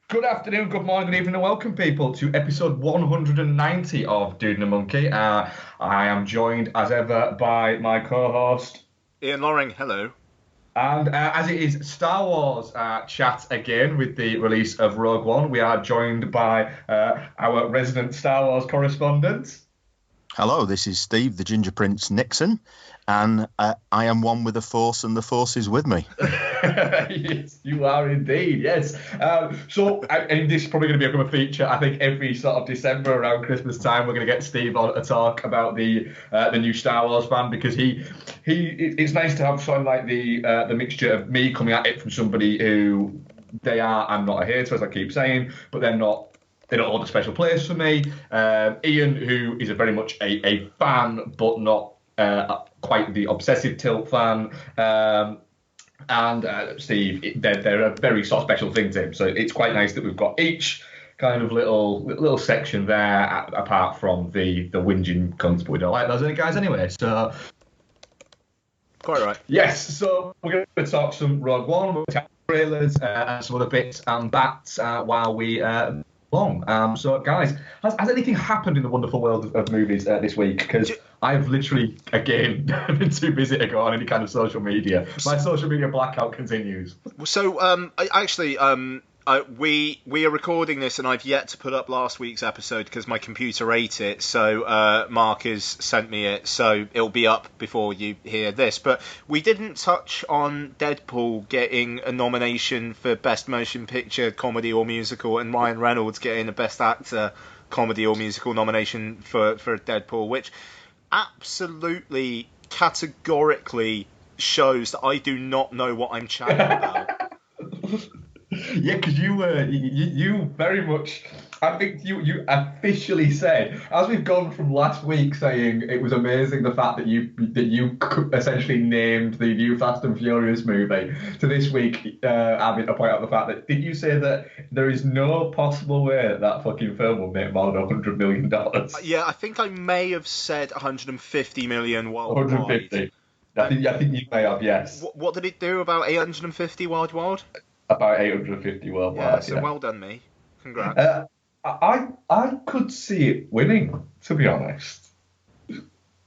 Good afternoon, good morning, good evening, and welcome, people, to episode 190 of Dude and a Monkey. I am joined, as ever, by my co-host, Ian Loring, hello. and as it is Star Wars chat again with the release of Rogue One, we are joined by our resident Star Wars correspondent. Hello, this is Steve, the Ginger Prince Nixon, and I am one with the Force, and the Force is with me. Yes, you are indeed. Yes. And this is probably going to become a feature. I think every sort of December around Christmas time, we're going to get Steve on to talk about the new Star Wars fan, because it's nice to have something like the mixture of me coming at it from somebody who I'm not a hater, as I keep saying, but they don't hold a special place for me. Ian, who is a very much a fan, but not quite the obsessive tilt fan. And Steve, they're a very sort of special thing to him. So it's quite nice that we've got each kind of little section there, apart from the whinging cunts, but we don't like those guys anyway. So Quite right. yes, so we're going to talk some Rogue One, we'll talk trailers, and some other bits and bats while we long. So, guys, has anything happened in the wonderful world of movies this week? Because I've literally, again, been too busy to go on any kind of social media. My social media blackout continues. So, we are recording this, and I've yet to put up last week's episode because my computer ate it. So Mark has sent me it, so it'll be up before you hear this. But we didn't touch on Deadpool getting a nomination for Best Motion Picture, Comedy or Musical, and Ryan Reynolds getting a Best Actor, Comedy or Musical nomination for Deadpool, which absolutely categorically shows that I do not know what I'm chatting about. Yeah, because you very much, I think you officially said, as we've gone from last week saying it was amazing the fact that you essentially named the new Fast and Furious movie, to this week having to point out the fact that, did you say that there is no possible way that fucking film will make more than $100 million? Yeah, I think I may have said 150 million worldwide. 150. I think you may have, yes. What did it do, about 850 worldwide? About 850 worldwide. Yeah, so well done, me. Congrats. I could see it winning, to be honest.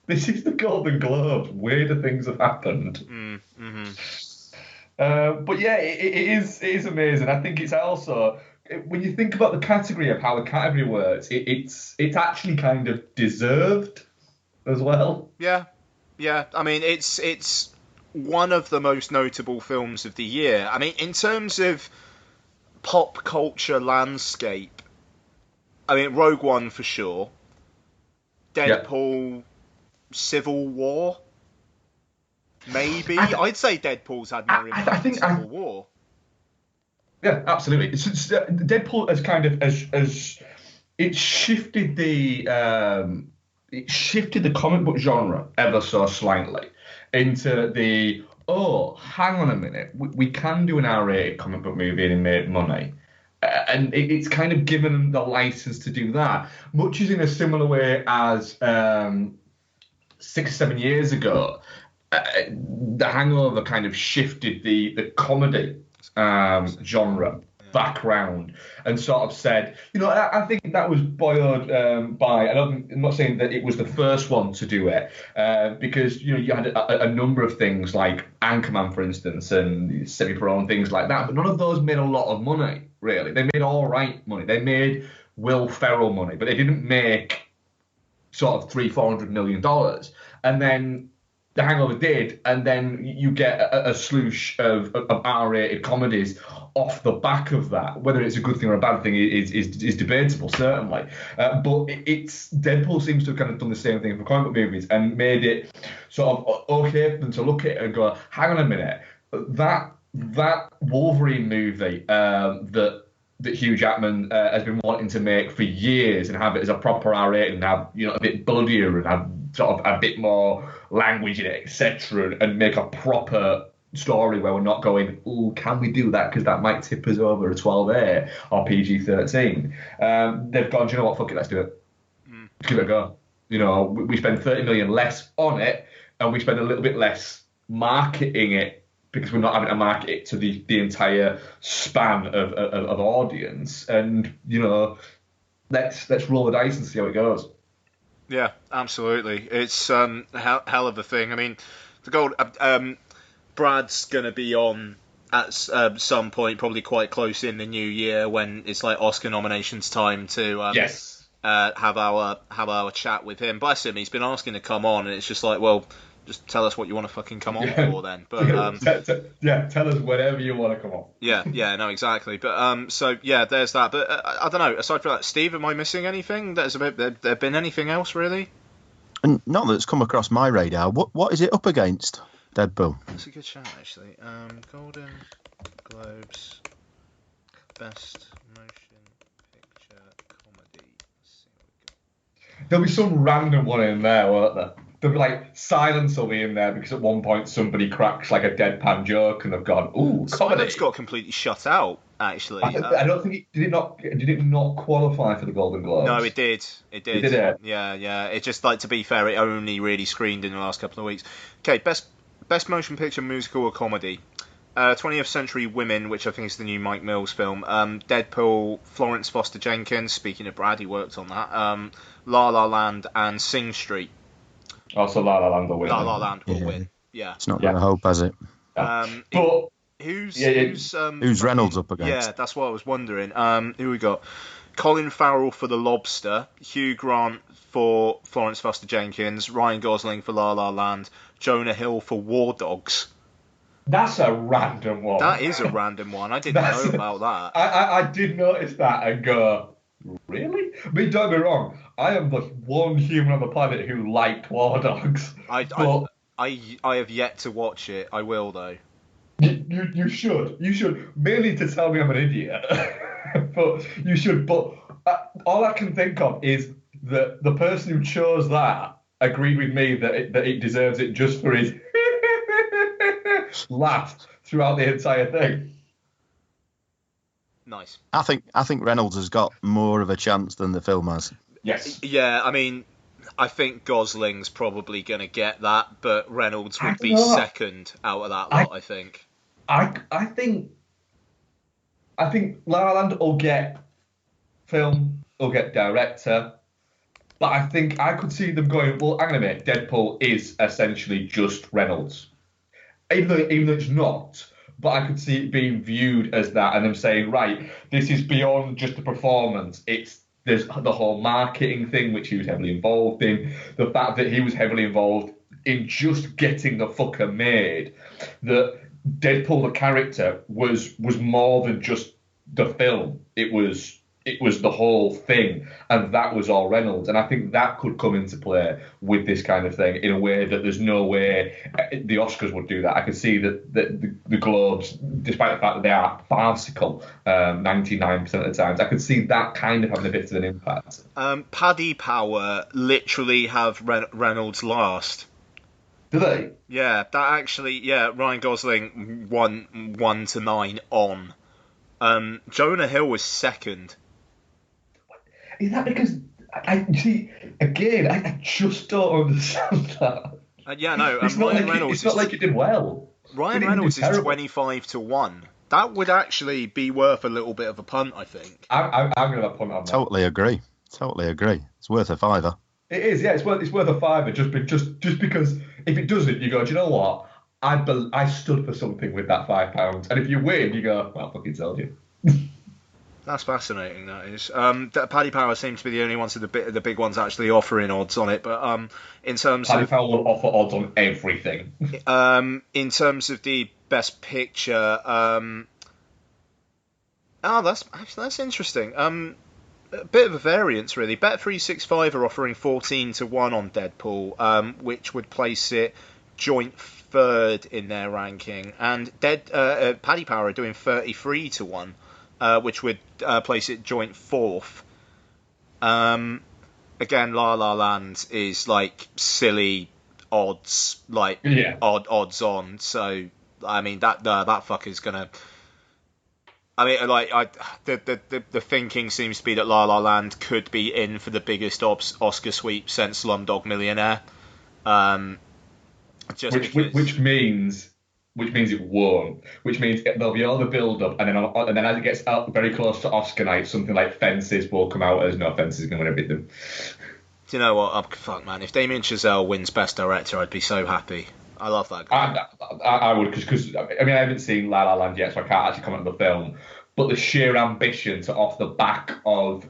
This is the Golden Globes. Weirder things have happened. But yeah, it is amazing. I think it's also, when you think about the category of how the category works, it's actually kind of deserved as well. Yeah. I mean, it's one of the most notable films of the year. I mean, in terms of pop culture landscape, I mean, Rogue One for sure. Deadpool, yeah. Civil War, maybe. I'd say Deadpool's had more impact than Civil War. Yeah, absolutely. Deadpool has kind of it shifted the comic book genre ever so slightly into the, hang on a minute, we can do an R-rated comic book movie and make money. And it's kind of given them the license to do that, much as in a similar way as 6 or 7 years ago, The Hangover kind of shifted the comedy genre back round and sort of said, I think that was buoyed by, I'm not saying that it was the first one to do it, because you had a number of things like Anchorman, for instance, and Semi-Pro and things like that, but none of those made a lot of money, really. They made all right money. They made Will Ferrell money, but they didn't make sort of $300-400 million. And then The Hangover did, and then you get a sloosh of R-rated comedies off the back of that. Whether it's a good thing or a bad thing is debatable, certainly. But Deadpool seems to have kind of done the same thing for comic book movies and made it sort of okay for them to look at it and go, hang on a minute, that Wolverine movie that Hugh Jackman has been wanting to make for years and have it as a proper R-rated and have a bit bloodier and have sort of a bit more language in it, etc., and make a proper story where we're not going, can we do that because that might tip us over a 12A or PG-13. They've gone, do you know what, fuck it, let's do it. Let's give it a go. We spend 30 million less on it, and we spend a little bit less marketing it because we're not having to market it to the entire span of audience. And let's roll the dice and see how it goes. Yeah, absolutely. It's hell of a thing. I mean, the gold. Brad's gonna be on at some point, probably quite close in the new year, when it's like Oscar nominations time to Yes. have our chat with him. Bless him, he's been asking to come on, and it's just like, well, just tell us what you want to fucking come on for then. But tell us whenever you want to come on. yeah, no, exactly. But so yeah, there's that. But I don't know. Aside from that, Steve, am I missing anything? There been anything else really? And not that's come across my radar. What is it up against, Deadpool? That's a good shout, actually. Golden Globes, Best Motion Picture Comedy. Let's see what we got. There'll be some random one in there, won't there? There'll be like silence will be in there because at one point somebody cracks like a deadpan joke and they've gone, ooh, comedy. Silence got completely shut out, actually. I don't think did it not qualify for the Golden Globes? No, it did. It did. It did. Yeah. It just, like, to be fair, it only really screened in the last couple of weeks. Okay, best motion picture, musical or comedy. 20th Century Women, which I think is the new Mike Mills film. Deadpool, Florence Foster Jenkins. Speaking of Brad, he worked on that. La La Land and Sing Street. Also, La La Land will win. La La Land will win. Yeah. It's not going to hope, has it? But who's Reynolds up against? Yeah, that's what I was wondering. Who we got? Colin Farrell for The Lobster, Hugh Grant for Florence Foster Jenkins, Ryan Gosling for La La Land, Jonah Hill for War Dogs. That's a random one. That is a random one. I didn't know about that. I did notice that and go, really? I mean, don't be wrong. I am the one human on the planet who liked War Dogs. I have yet to watch it. I will, though. You should. You should. Mainly to tell me I'm an idiot. But you should. But all I can think of is that the person who chose that agreed with me that it deserves it just for his laugh throughout the entire thing. Nice. I think Reynolds has got more of a chance than the film has. Yes. Yeah, I mean, I think Gosling's probably going to get that, but Reynolds would be second out of that lot, I think. I think La La Land will get film, will get director, but I think I could see them going, well, hang on a minute, Deadpool is essentially just Reynolds. Even though it's not, but I could see it being viewed as that and them saying, right, this is beyond just the performance. There's the whole marketing thing, which he was heavily involved in, the fact that he was heavily involved in just getting the fucker made, that Deadpool the character was more than just the film. It was the whole thing, and that was all Reynolds. And I think that could come into play with this kind of thing in a way that there's no way the Oscars would do that. I can see that the Globes, despite the fact that they are farcical 99% of the times, I could see that kind of having a bit of an impact. Paddy Power literally have Reynolds last. Do they? Yeah, that actually, Ryan Gosling won 1-9 on. Jonah Hill was second. Is that because I just don't understand that. Ryan Reynolds. It's not like it did well. Ryan Reynolds is 25-1. That would actually be worth a little bit of a punt, I think. I'm going to have a punt on that. Totally agree. It's worth a fiver. It is, yeah. It's worth a fiver just because if it doesn't, you go, do you know what? I stood for something with that £5, and if you win, you go, well, fucking told you. That's fascinating. That is. Paddy Power seems to be the only ones of the big ones actually offering odds on it. But in terms Paddy Power will offer odds on everything. In terms of the best picture, that's interesting. A bit of a variance, really. Bet365 are offering 14-1 on Deadpool, which would place it joint third in their ranking, and Paddy Power are doing 33-1, which would place it joint fourth. Again, La La Land is like silly odds, odds on. So I mean that fucker's gonna. I mean, the thinking seems to be that La La Land could be in for the biggest Oscar sweep since Slumdog Millionaire. Which means which means it won't. Which means there'll be all the build-up, and then as it gets out very close to Oscar night, something like Fences will come out as no, Fences is going to win everything. Do you know what? Fuck, man. If Damien Chazelle wins Best Director, I'd be so happy. I love that guy. I would, because I mean, I haven't seen La La Land yet, so I can't actually comment on the film. But the sheer ambition to, off the back of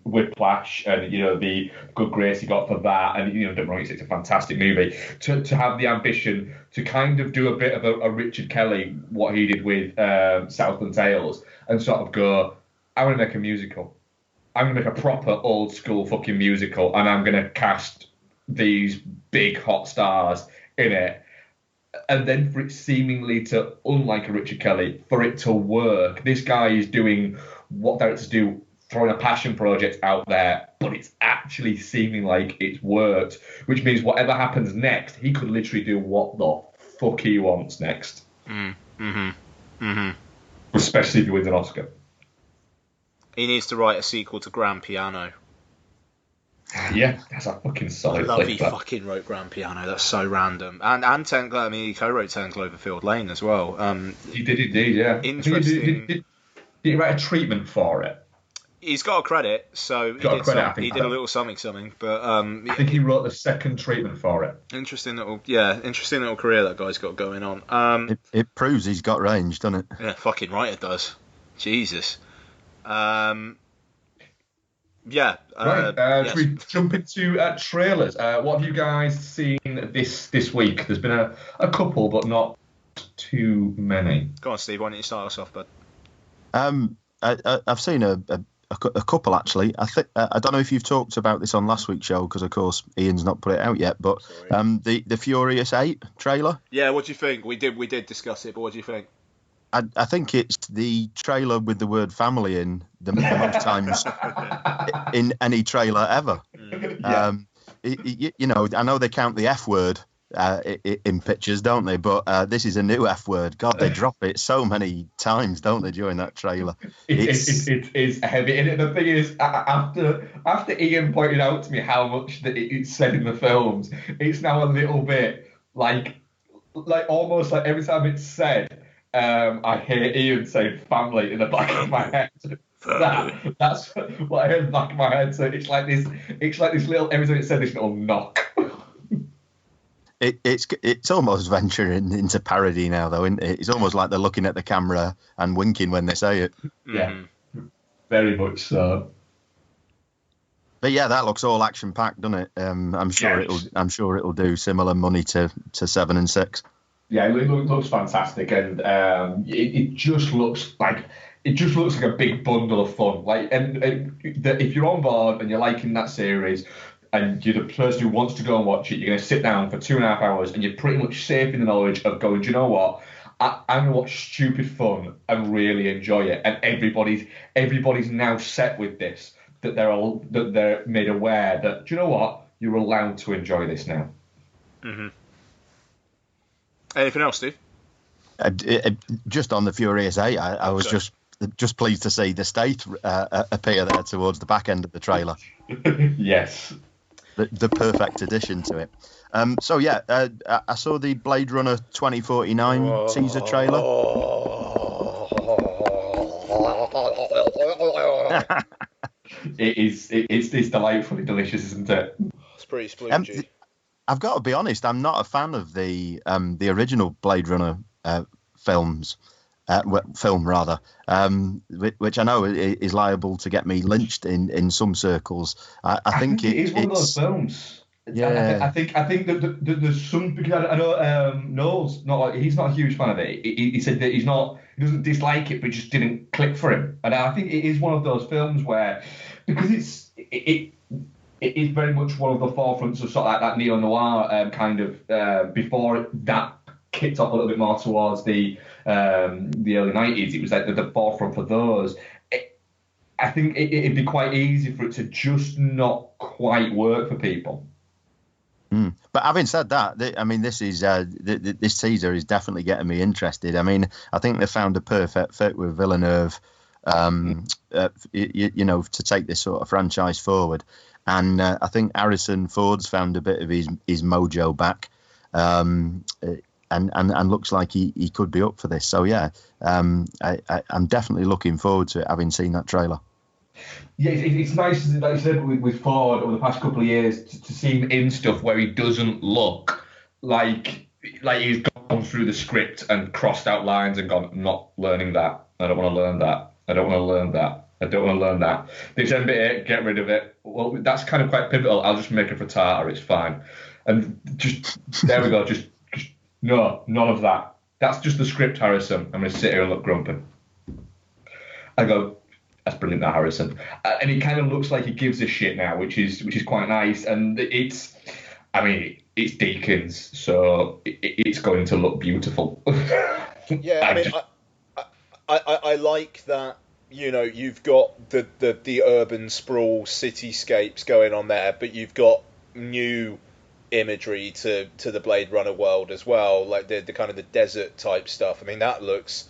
Whiplash and the good grace he got for that, and don't get me wrong, it's a fantastic movie. To have the ambition to kind of do a bit of a Richard Kelly, what he did with Southland Tales, and sort of go, I want to make a musical. I'm going to make a proper old school fucking musical, and I'm going to cast these big hot stars in it. And then for it seemingly to, unlike a Richard Kelly, for it to work. This guy is doing what directors do, throwing a passion project out there, but it's actually seeming like it's worked, which means whatever happens next, he could literally do what the fuck he wants next. Especially if he wins an Oscar. He needs to write a sequel to Grand Piano. Yeah, that's a fucking solid. I love he fucking wrote Grand Piano. That's so random. And he co-wrote 10 Cloverfield Lane as well. He did indeed, yeah. Interesting. Did he write a treatment for it? He's got a credit, so he did a little something. But I think he wrote the second treatment for it. Interesting little career that guy's got going on. It proves he's got range, doesn't it? Yeah, fucking right it does. Jesus. Yeah. Should we jump into trailers? What have you guys seen this week? There's been a couple, but not too many. Go on, Steve. Why don't you start us off, bud? I've seen a couple actually. I don't know if you've talked about this on last week's show because, of course, Ian's not put it out yet. But the Furious 8 trailer. Yeah, what do you think? We did discuss it, but what do you think? I think it's the trailer with the word family in the most times in any trailer ever. Yeah. I know they count the F word in pictures, don't they? But this is a new F word. God, they drop it so many times, don't they, during that trailer? It is heavy. And the thing is, after Ian pointed out to me how much that it's said in the films, it's now a little bit like almost like every time it's said, I hear Ian saying family in the back of my head. That's what I heard in the back of my head. So it's like this little, every time it said, this little knock. It's almost venturing into parody now, though, isn't it? It's almost like they're looking at the camera and winking when they say it. Yeah, very much so. But yeah, that looks all action packed, doesn't it? I'm sure it'll do similar money to 7 and 6. Yeah, it looks fantastic, and it just looks like a big bundle of fun. If you're on board and you're liking that series, and you're the person who wants to go and watch it, you're going to sit down for 2.5 hours, and you're pretty much safe in the knowledge of going, do you know what? I'm going to watch stupid fun and really enjoy it. And everybody's now set with this, that they're made aware that, do you know what? You're allowed to enjoy this now. Mm-hmm. Anything else, Steve? Just on the Furious 8, I was just pleased to see the state appear there towards the back end of the trailer. Yes. The perfect addition to it. I saw the Blade Runner 2049 teaser trailer. It's delightfully delicious, isn't it? It's pretty sploogy. I've got to be honest, I'm not a fan of the original Blade Runner film, which I know is liable to get me lynched in some circles. I think it is one of those films. Yeah, I think that there's some, because I know Noel's he's not a huge fan of it. He said that he doesn't dislike it, but it just didn't click for him. And I think it is one of those films where, because it is very much one of the forefronts of sort of like that neo-noir kind of, before that kicked off a little bit more towards the early 90s. It was like the forefront for those. I think it'd be quite easy for it to just not quite work for people. But having said that, this is this teaser is definitely getting me interested. I mean, I think they found a perfect fit with Villeneuve, to take this sort of franchise forward. And I think Harrison Ford's found a bit of his mojo back. and looks like he could be up for this. So yeah, I'm definitely looking forward to it, having seen that trailer. Yeah, it's nice, like you said, with Ford over the past couple of years, to see him in stuff where he doesn't look like he's gone through the script and crossed out lines and gone, I'm not learning that. I don't want to learn that. I don't want to learn that. I don't want to learn that. This bit, get rid of it. Well, that's kind of quite pivotal. I'll just make a frittata. It's fine. And just, there we go. Just no, none of that. That's just the script, Harrison. I'm going to sit here and look grumpy. I go, that's brilliant, that Harrison. And it kind of looks like he gives a shit now, which is quite nice. And it's Deakins, so it's going to look beautiful. Yeah, I mean, I like that. You know, you've got the urban sprawl cityscapes going on there, but you've got new imagery to the Blade Runner world as well, like the kind of the desert type stuff. I mean, that looks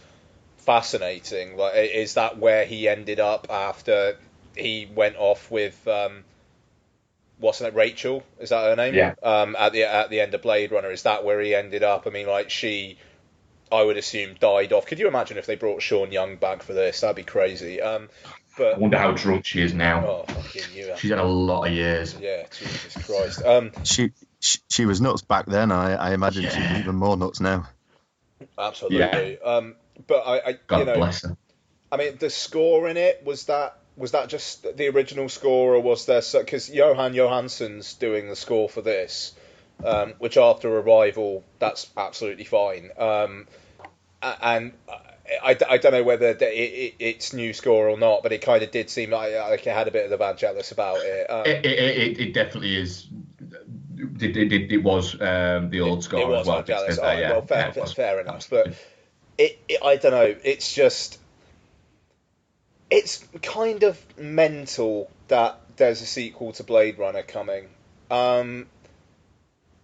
fascinating. Like, is that where he ended up after he went off with what's her name? Rachel? Is that her name? Yeah. At the end of Blade Runner, is that where he ended up? I mean, like, she, I would assume, died off. Could you imagine if they brought Sean Young back for this? That'd be crazy. But I wonder how drunk she is now. oh, fucking you! She's had a lot of years. Yeah, Jesus Christ. She was nuts back then. I imagine she's even more nuts now. Absolutely. Yeah. But I God bless her. I mean, the score in it, was that just the original score, or was there, because Johan Johansson's doing the score for this, which after Arrival, that's absolutely fine. And I don't know whether it's new score or not, but it kind of did seem like it had a bit of the Vangelis about it. It definitely is. It was the old score. It was as well. Vangelis. Yeah, well, fair enough. But I don't know. It's just, it's kind of mental that there's a sequel to Blade Runner coming. And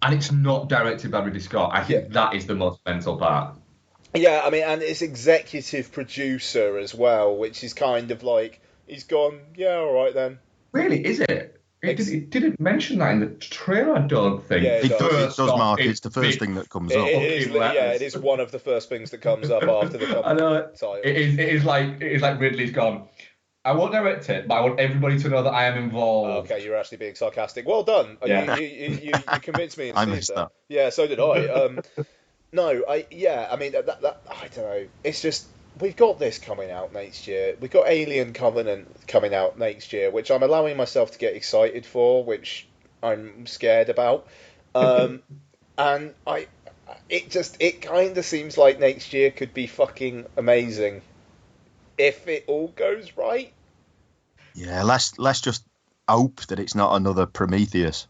it's not directed by Ridley Scott. I think that is the most mental part. Yeah, I mean, and it's executive producer as well, which is kind of like, he's gone, yeah, all right then. Really, is it? It didn't mention that in the trailer, I don't think. Yeah, it does, Mark. It's the first thing that comes up. It is one of the first things that comes up after the I know title. It is like Ridley's gone, I won't direct it, but I want everybody to know that I am involved. Okay, you're actually being sarcastic. Well done. Yeah. You convinced me. I missed that. Yeah, so did I. No, I mean, that I don't know. It's just, we've got this coming out next year. We've got Alien Covenant coming out next year, which I'm allowing myself to get excited for, which I'm scared about. And it kind of seems like next year could be fucking amazing if it all goes right. Yeah, let's just hope that it's not another Prometheus.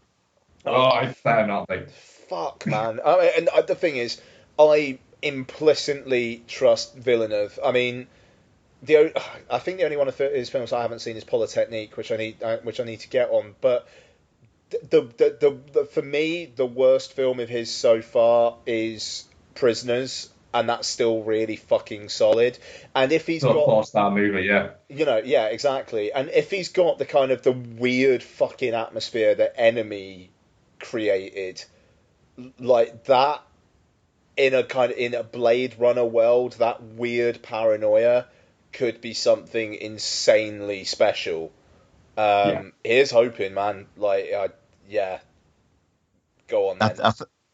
Oh, I better not be. Fuck, man. And the thing is, I implicitly trust Villeneuve. I mean, I think the only one of his films I haven't seen is Polytechnique, which I need to get on. But the for me, the worst film of his so far is Prisoners, and that's still really fucking solid. And if he's got a 4-star movie, yeah, yeah, exactly. And if he's got the kind of the weird fucking atmosphere that Enemy created, like that, in a Blade Runner world, that weird paranoia could be something insanely special. Here's hoping, man. Like, go on then.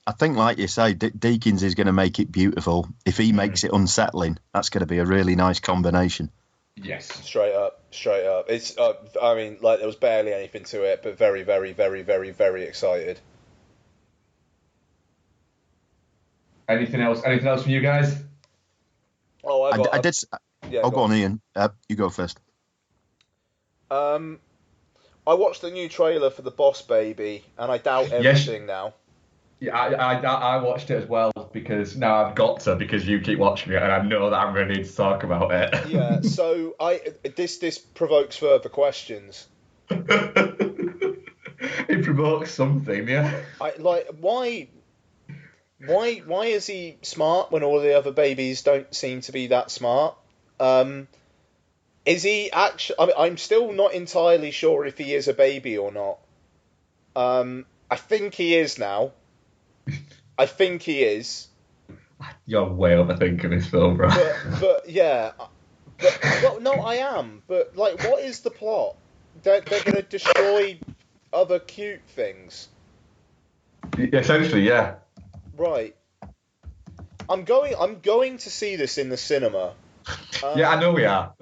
I think, like you say, Deakins is going to make it beautiful. If he makes it unsettling, that's going to be a really nice combination. Yes. Straight up. It's, I mean, like, there was barely anything to it, but very, very, very, very, very excited. Anything else from you guys? Oh, I did. Yeah, go on, Ian. You go first. I watched the new trailer for The Boss Baby, and I doubt everything now. Yeah, I watched it as well, because now I've got to, because you keep watching it, and I know that I'm going to need to talk about it. Yeah, so this provokes further questions. It provokes something, yeah. Why is he smart when all the other babies don't seem to be that smart? Is he actually? I mean, I'm still not entirely sure if he is a baby or not. I think he is now. I think he is. You're way overthinking this film, bro. But yeah, well, no, I am. But like, what is the plot? They're gonna destroy other cute things, Essentially, yeah. right? I'm going to see this in the cinema. Yeah, I Um, know we are.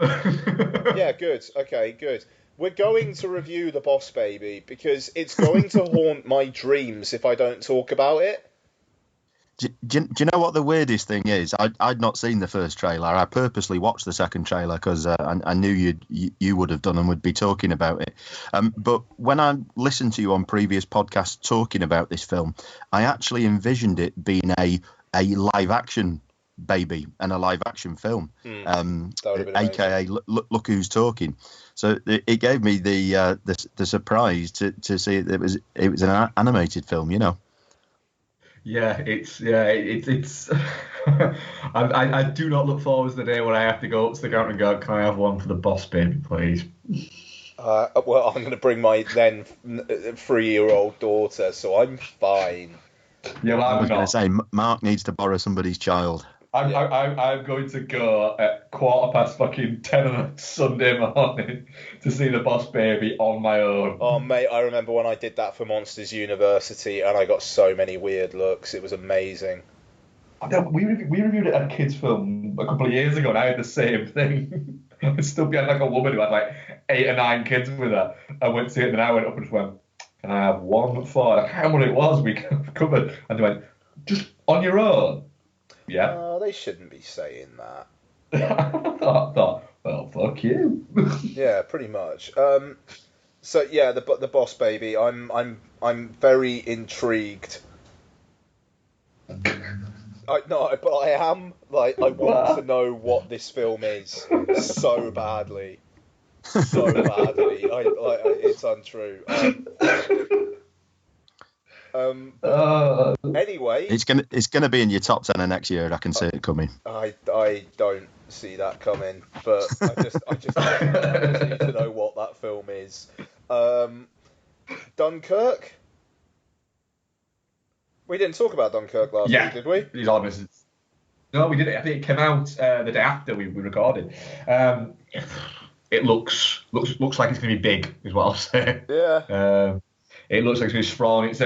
yeah, good. Okay, good. We're going to review The Boss Baby because it's going to haunt my dreams if I don't talk about it. Do you know what the weirdest thing is? I'd not seen the first trailer. I purposely watched the second trailer because I knew you would have done and would be talking about it. But when I listened to you on previous podcasts talking about this film, I actually envisioned it being a live action baby and a live action film, That would have been amazing. aka Look Who's Talking. So it gave me the surprise to see that it was an animated film. It's. I do not look forward to the day when I have to go up to the counter and go, "Can I have one for the boss baby, please?" Well, I'm going to bring my then 3-year-old daughter, so I'm fine. Yeah, well, I I'm was going to not. say Mark needs to borrow somebody's child. I'm going to go at 10:15 on a Sunday morning to see the boss baby on my Oh, own. mate, I remember when I did that for Monsters University, and I got so many weird looks. It was amazing. We reviewed it at a kids' film a couple of years ago, and I had the same thing. I stood behind like a woman who had like 8 or 9 kids with her. I went to see it, and then I went up and just went, "Can I have one for?" I can't remember what it was we covered, and they went, "Just on your own." Yeah. Oh, they shouldn't be saying that. I thought, well, fuck you. Yeah, pretty much. So yeah, the Boss Baby. I'm very intrigued. No, but I am like I want to know what this film is so badly, so badly. It's untrue. But anyway, It's gonna be in your top 10 of next year. I can see it coming. I don't see that coming. But I just need to know what that film is. Dunkirk. We didn't talk about Dunkirk last week, Yeah, did we? he's honest. No, we didn't. I think it came out the day after we recorded. It looks like it's going to be big, is what I'll say. Yeah. It looks like it's going to be strong. It's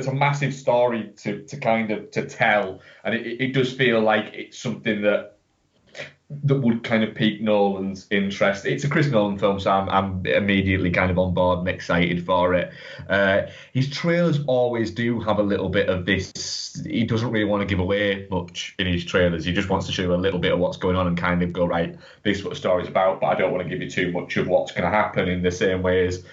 a massive story to kind of to tell, and it does feel like it's something that would kind of pique Nolan's interest. It's a Chris Nolan film, so I'm immediately kind of on board and excited for it. His trailers always do have a little bit of this. He doesn't really want to give away much in his trailers. He just wants to show you a little bit of what's going on and kind of go, right, this is what the story's about, but I don't want to give you too much of what's going to happen in the same way as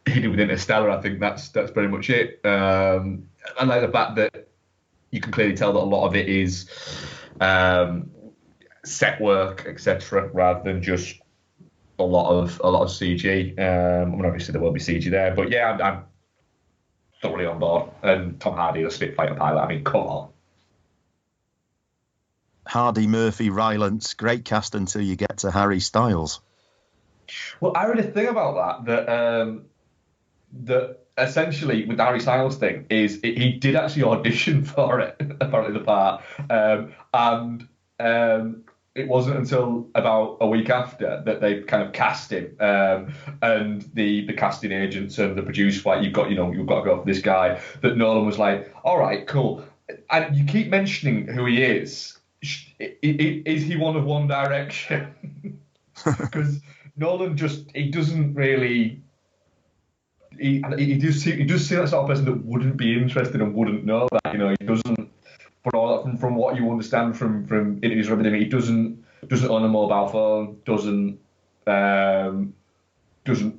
he did with Interstellar. I think that's pretty much it. And like the fact that you can clearly tell that a lot of it is set work, etc., rather than just a lot of CG. I mean, obviously there will be CG there, but yeah, I'm thoroughly on board. And Tom Hardy, the Spitfire pilot. I mean, come on. Hardy, Murphy, Rylance, great cast until you get to Harry Styles. Well, I read a thing about that essentially with the Harry Styles thing is he did actually audition for it, apparently the part, and it wasn't until about a week after that they kind of cast him, and the casting agents and the producer like you've got to go for this guy. That Nolan was like, all right, cool, and you keep mentioning who he is. Is he one of One Direction? Because Nolan he doesn't really. He does seem that sort of person that wouldn't be interested and wouldn't know that. He doesn't. But all that from what you understand from interviews with him, he doesn't own a mobile phone, doesn't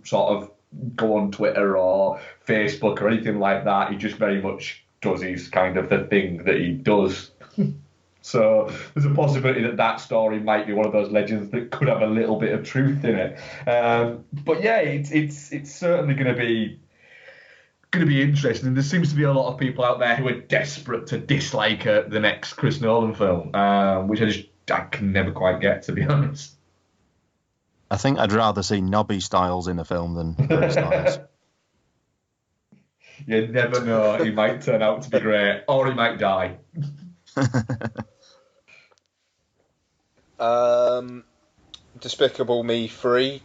sort of go on Twitter or Facebook or anything like that. He just very much does his kind of the thing that he does. So there's a possibility that story might be one of those legends that could have a little bit of truth in it. But yeah, it's certainly going to be interesting. And there seems to be a lot of people out there who are desperate to dislike the next Chris Nolan film, which I can never quite get, to be honest. I think I'd rather see Nobby Styles in a film than Harry Styles. You never know. He might turn out to be great, or he might die. Despicable Me 3.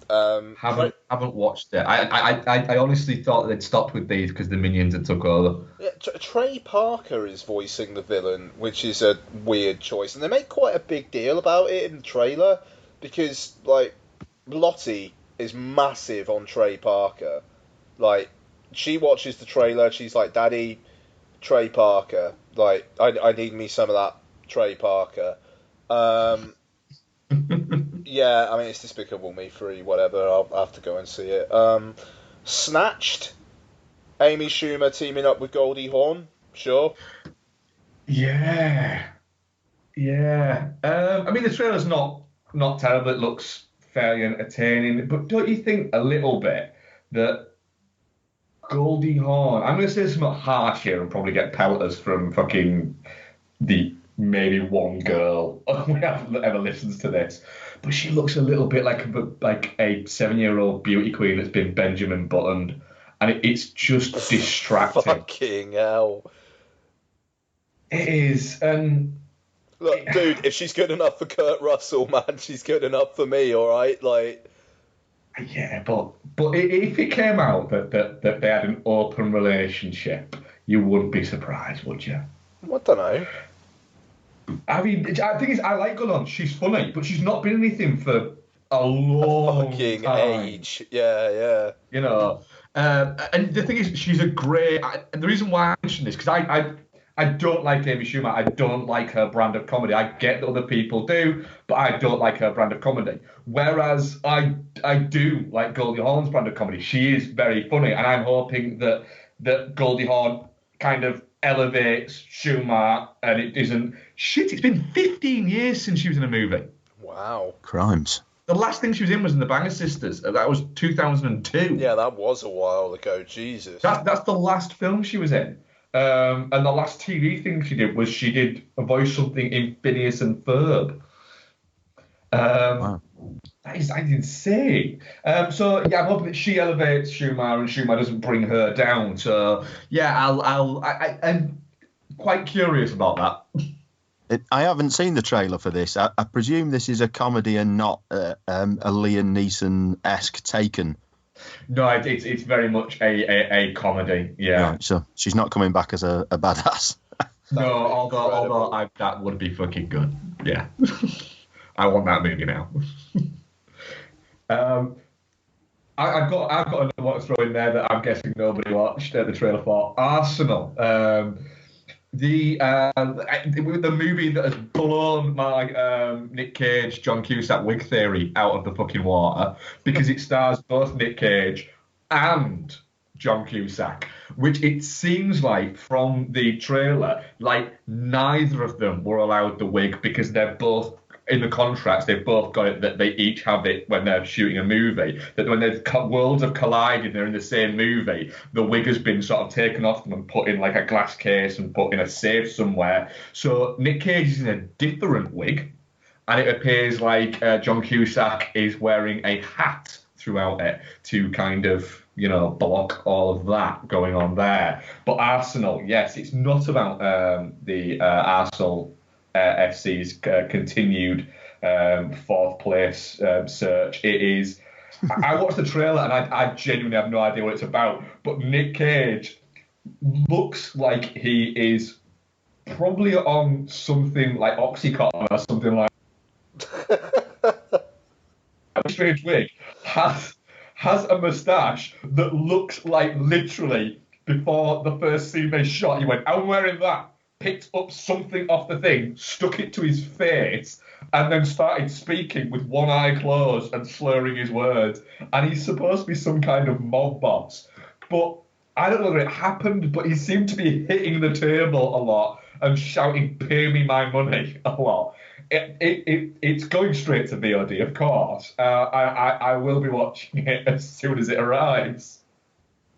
Haven't watched it. I honestly thought they'd stopped with these because the Minions had took over. Yeah, Trey Parker is voicing the villain, which is a weird choice, and they make quite a big deal about it in the trailer because, like, Lottie is massive on Trey Parker. Like, she watches the trailer, she's like, "Daddy, Trey Parker. Like, I need me some of that Trey Parker." Um, yeah, I mean, it's Despicable Me 3, whatever. I'll have to go and see it. Snatched. Amy Schumer teaming up with Goldie Hawn. Sure. Yeah, yeah. I mean, the trailer's not terrible. It looks fairly entertaining, but don't you think a little bit that Goldie Hawn? I'm going to say something harsh here and probably get pelters from fucking the maybe one girl who ever listens to this, but she looks a little bit like a 7-year-old beauty queen that's been Benjamin Buttoned, and it's just distracting. Fucking hell. It is, and look, dude, if she's good enough for Kurt Russell, man, she's good enough for me. All right, like. Yeah, but if it came out that they had an open relationship, you wouldn't be surprised, would you? I don't know. I mean, I think I like Golan. She's funny, but she's not been anything for a long fucking time. age. Yeah. You know, and the thing is, she's a great. And the reason why I mention this because I don't like Amy Schumer. I don't like her brand of comedy. I get that other people do, but I don't like her brand of comedy. Whereas I do like Goldie Hawn's brand of comedy. She is very funny, and I'm hoping that Goldie Hawn kind of elevates Schumer, and it isn't shit. It's been 15 years since she was in a movie. Wow. Crimes. The last thing she was in was in The Banger Sisters. That was 2002. Yeah, that was a while ago. Jesus. That's the last film she was in. And the last TV thing she did was she did a voice something in Phineas and Ferb. Wow. That is insane. So yeah, I'm hoping that she elevates Schumer and Schumer doesn't bring her down. So yeah, I'm quite curious about that. I haven't seen the trailer for this. I presume this is a comedy and not a Liam Neeson-esque Taken. No, it's very much a comedy. Yeah. Right, so she's not coming back as a badass. No, although that would be fucking good. Yeah. I want that movie now. I've got another one to throw in there that I'm guessing nobody watched the trailer for. Arsenal. The movie that has blown my Nick Cage, John Cusack wig theory out of the fucking water because it stars both Nick Cage and John Cusack, which it seems like from the trailer, like neither of them were allowed the wig because they're both in the contracts. They've both got it that they each have it when they're shooting a movie. That when their worlds have collided, they're in the same movie. The wig has been sort of taken off them and put in like a glass case and put in a safe somewhere. So Nick Cage is in a different wig, and it appears like John Cusack is wearing a hat throughout it to kind of, block all of that going on there. But Arsenal, yes, it's not about the Arsenal FC's continued fourth place search. It is. I watched the trailer and I genuinely have no idea what it's about. But Nick Cage looks like he is probably on something like Oxycontin or something like. A strange wig has a moustache that looks like literally before the first scene they shot, he went, "I'm wearing that." Picked up something off the thing, stuck it to his face, and then started speaking with one eye closed and slurring his words. And he's supposed to be some kind of mob boss. But I don't know whether it happened, but he seemed to be hitting the table a lot and shouting, "Pay me my money," a lot. It's going straight to VOD, of course. I will be watching it as soon as it arrives.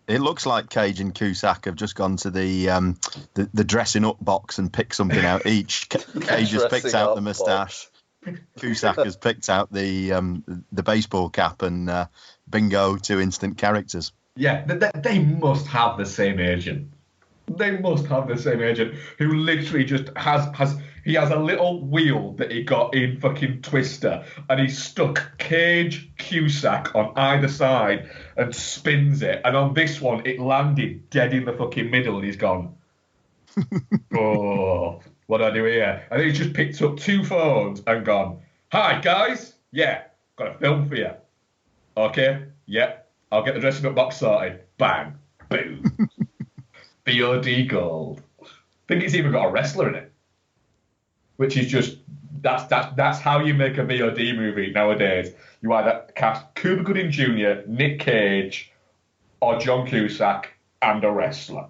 It looks like Cage and Cusack have just gone to the dressing up box and picked something out each. Cage has picked out the moustache. Cusack has picked out the baseball cap, and bingo, 2 instant characters. Yeah, they must have the same agent. They must have the same agent who literally just has He has a little wheel that he got in fucking Twister, and he stuck Cage, Cusack on either side and spins it. And on this one, it landed dead in the fucking middle, and he's gone, oh, what do I do here? And he's just picked up 2 phones and gone, hi, guys. Yeah, got a film for you. Okay, yeah, I'll get the dressing up box sorted. Bang, boom. VOD gold. I think it's even got a wrestler in it. Which is just that's how you make a VOD movie nowadays. You either cast Cuba Gooding Jr., Nick Cage, or John Cusack, and a wrestler,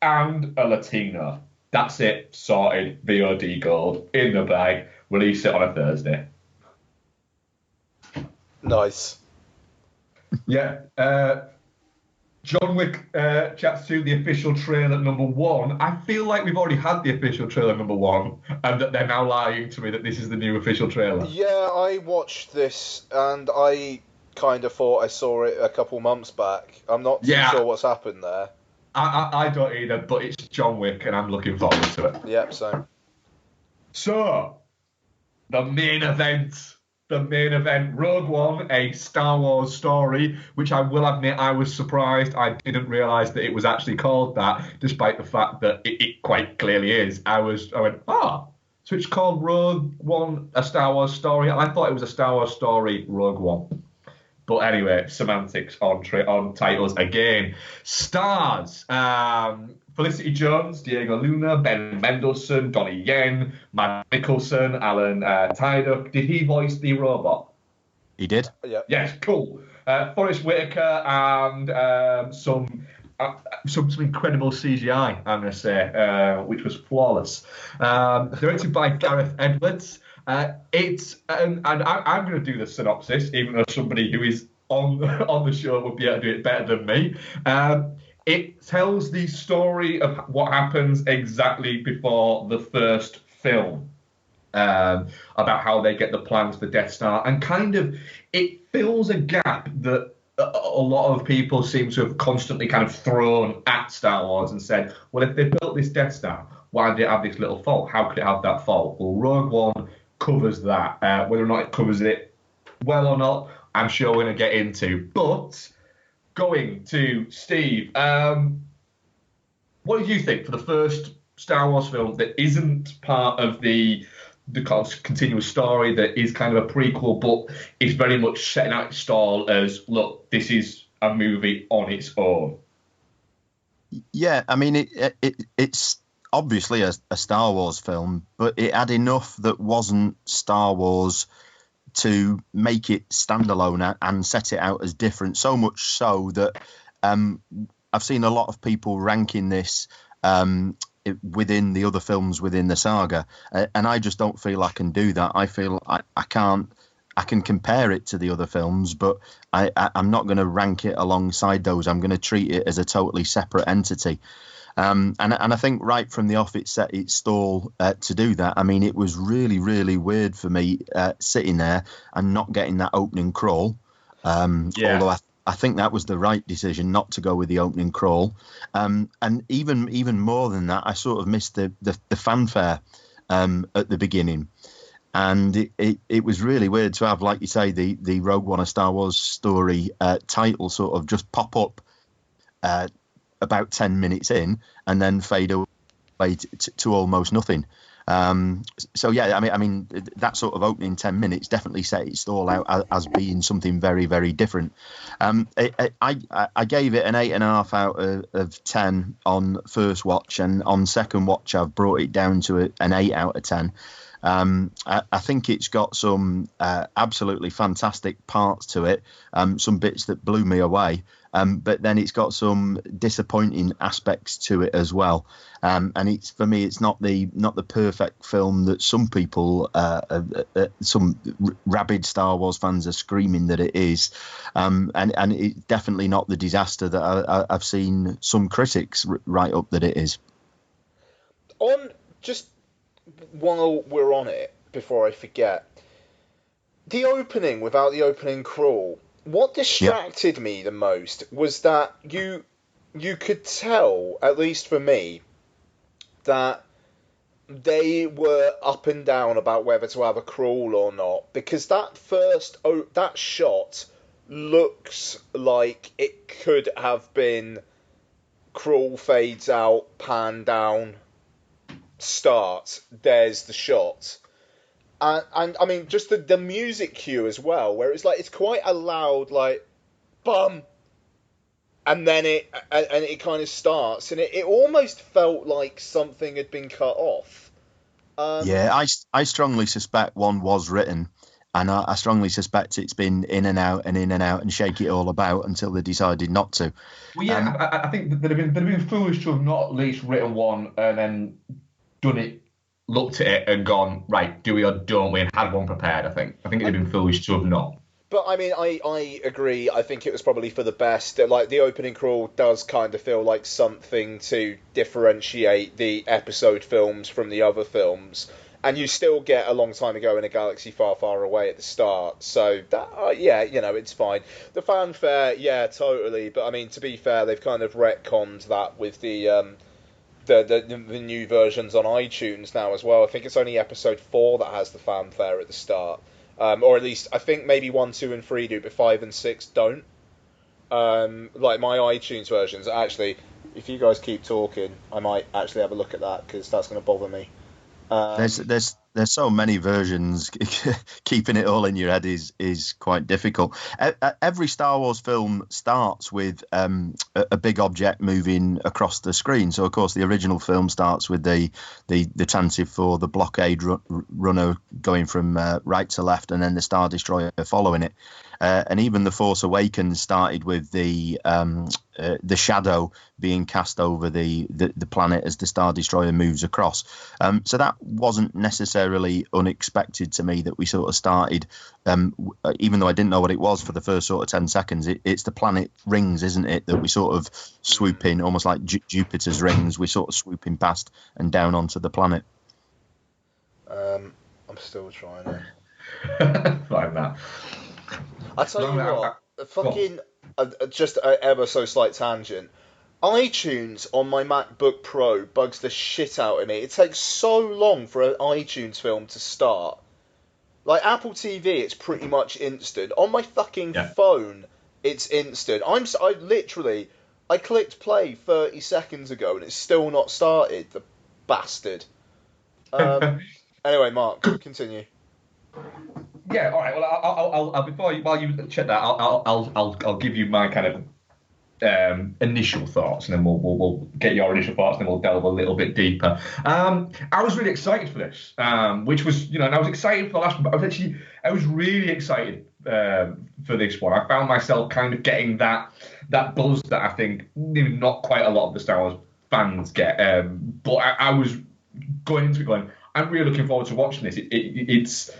and a Latino. That's it, sorted. VOD gold in the bag. Release it on a Thursday. Nice. Yeah. John Wick Chapter 2, the official trailer number 1. I feel like we've already had the official trailer number 1, and that they're now lying to me that this is the new official trailer. Yeah, I watched this, and I kind of thought I saw it a couple months back. I'm not too sure what's happened there. I don't either, but it's John Wick, and I'm looking forward to it. Yep, same. So, the main event, Rogue One, a Star Wars story, which I will admit I was surprised. I didn't realise that it was actually called that, despite the fact that it quite clearly is. I went, so it's called Rogue One, a Star Wars story, and I thought it was a Star Wars story, Rogue One. But anyway, semantics on titles again. Stars. Felicity Jones, Diego Luna, Ben Mendelsohn, Donnie Yen, Matt Nicholson, Alan Tyduck. Did he voice the robot? He did. Yeah. Yes, cool. Forrest Whitaker and some incredible CGI, I'm going to say, which was flawless. Directed by Gareth Edwards. It's and I'm going to do the synopsis, even though somebody who is on the show would be able to do it better than me. It tells the story of what happens exactly before the first film, about how they get the plans for Death Star, and kind of it fills a gap that a lot of people seem to have constantly kind of thrown at Star Wars and said, well, if they built this Death Star, why did it have this little fault? How could it have that fault? Well, Rogue One covers that. Whether or not it covers it well or not, I'm sure we're going to get into. But going to Steve, what did you think for the first Star Wars film that isn't part of the continuous story, that is kind of a prequel, but is very much setting out its stall as, look, this is a movie on its own? Yeah, I mean, it's obviously a Star Wars film, but it had enough that wasn't Star Wars to make it standalone and set it out as different. So much so that I've seen a lot of people ranking this within the other films within the saga, and I just don't feel I can do that. I feel I can't. I can compare it to the other films, but I'm not going to rank it alongside those. I'm going to treat it as a totally separate entity. And I think right from the off, it set its stall to do that. I mean, it was really, really weird for me sitting there and not getting that opening crawl. Although I think that was the right decision not to go with the opening crawl. And even more than that, I sort of missed the fanfare at the beginning. And it was really weird to have, like you say, the Rogue One, a Star Wars story title sort of just pop up about 10 minutes in and then fade away to almost nothing. So yeah, I mean that sort of opening 10 minutes definitely set its stall out as being something very, very different. I gave it an 8.5 out of 10 on first watch, and on second watch I've brought it down to an 8 out of 10. I think it's got some absolutely fantastic parts to it, some bits that blew me away, but then it's got some disappointing aspects to it as well. And it's, for me, it's not the perfect film that some people, some rabid Star Wars fans are screaming that it is, and it's definitely not the disaster that I've seen some critics write up that it is. While we're on it, before I forget, the opening without the opening crawl, what distracted me the most was that you could tell, at least for me, that they were up and down about whether to have a crawl or not, because that shot looks like it could have been crawl, fades out, pan down, start, there's the shot. And I mean, just the music cue as well, where it's quite a loud, like, bum, and then it kind of starts, and it almost felt like something had been cut off. Yeah, I strongly suspect one was written, and I strongly suspect it's been in and out and in and out and shake it all about until they decided not to. Well, yeah, I think that they'd have been foolish to have not at least written one and then done it, looked at it and gone, right, do we or don't we, and had one prepared. I think it'd have been foolish to have not. But I mean, I agree. I think it was probably for the best. Like, the opening crawl does kind of feel like something to differentiate the episode films from the other films, and you still get A Long Time Ago in a Galaxy Far, Far Away at the start. So that, yeah, it's fine. The fanfare, yeah, totally. But I mean, to be fair, they've kind of retconned that with the new versions on iTunes now as well. I think it's only episode 4 that has the fanfare at the start. Or at least, I think maybe 1, 2, and 3 do, but 5 and 6 don't. Like my iTunes versions, actually, if you guys keep talking, I might actually have a look at that, because that's going to bother me. There's so many versions. Keeping it all in your head is quite difficult. Every Star Wars film starts with a big object moving across the screen. So of course the original film starts with the Tantive 4, the blockade runner going from right to left, and then the Star Destroyer following it. And even The Force Awakens started with the shadow being cast over the planet as the Star Destroyer moves across. So that wasn't necessarily unexpected to me, that we sort of started, even though I didn't know what it was for the first sort of 10 seconds, it's the planet rings, isn't it, that we sort of swoop in, almost like Jupiter's rings, we're sort of swooping past and down onto the planet. I'm still trying to Like that. I tell you what, fucking just an ever so slight tangent. iTunes on my MacBook Pro bugs the shit out of me. It takes so long for an iTunes film to start. Like Apple TV, it's pretty much instant. On my fucking phone, it's instant. I clicked play 30 seconds ago and it's still not started. The bastard. Anyway, Mark, continue. Yeah, all right. Well, I'll while you check that, I'll give you my kind of initial thoughts, and then we'll get your initial thoughts, and then we'll delve a little bit deeper. I was really excited for this, which was, and I was excited for the last one, but I was really excited for this one. I found myself kind of getting that buzz that I think not quite a lot of the Star Wars fans get, but I was going into it going, I'm really looking forward to watching this. It's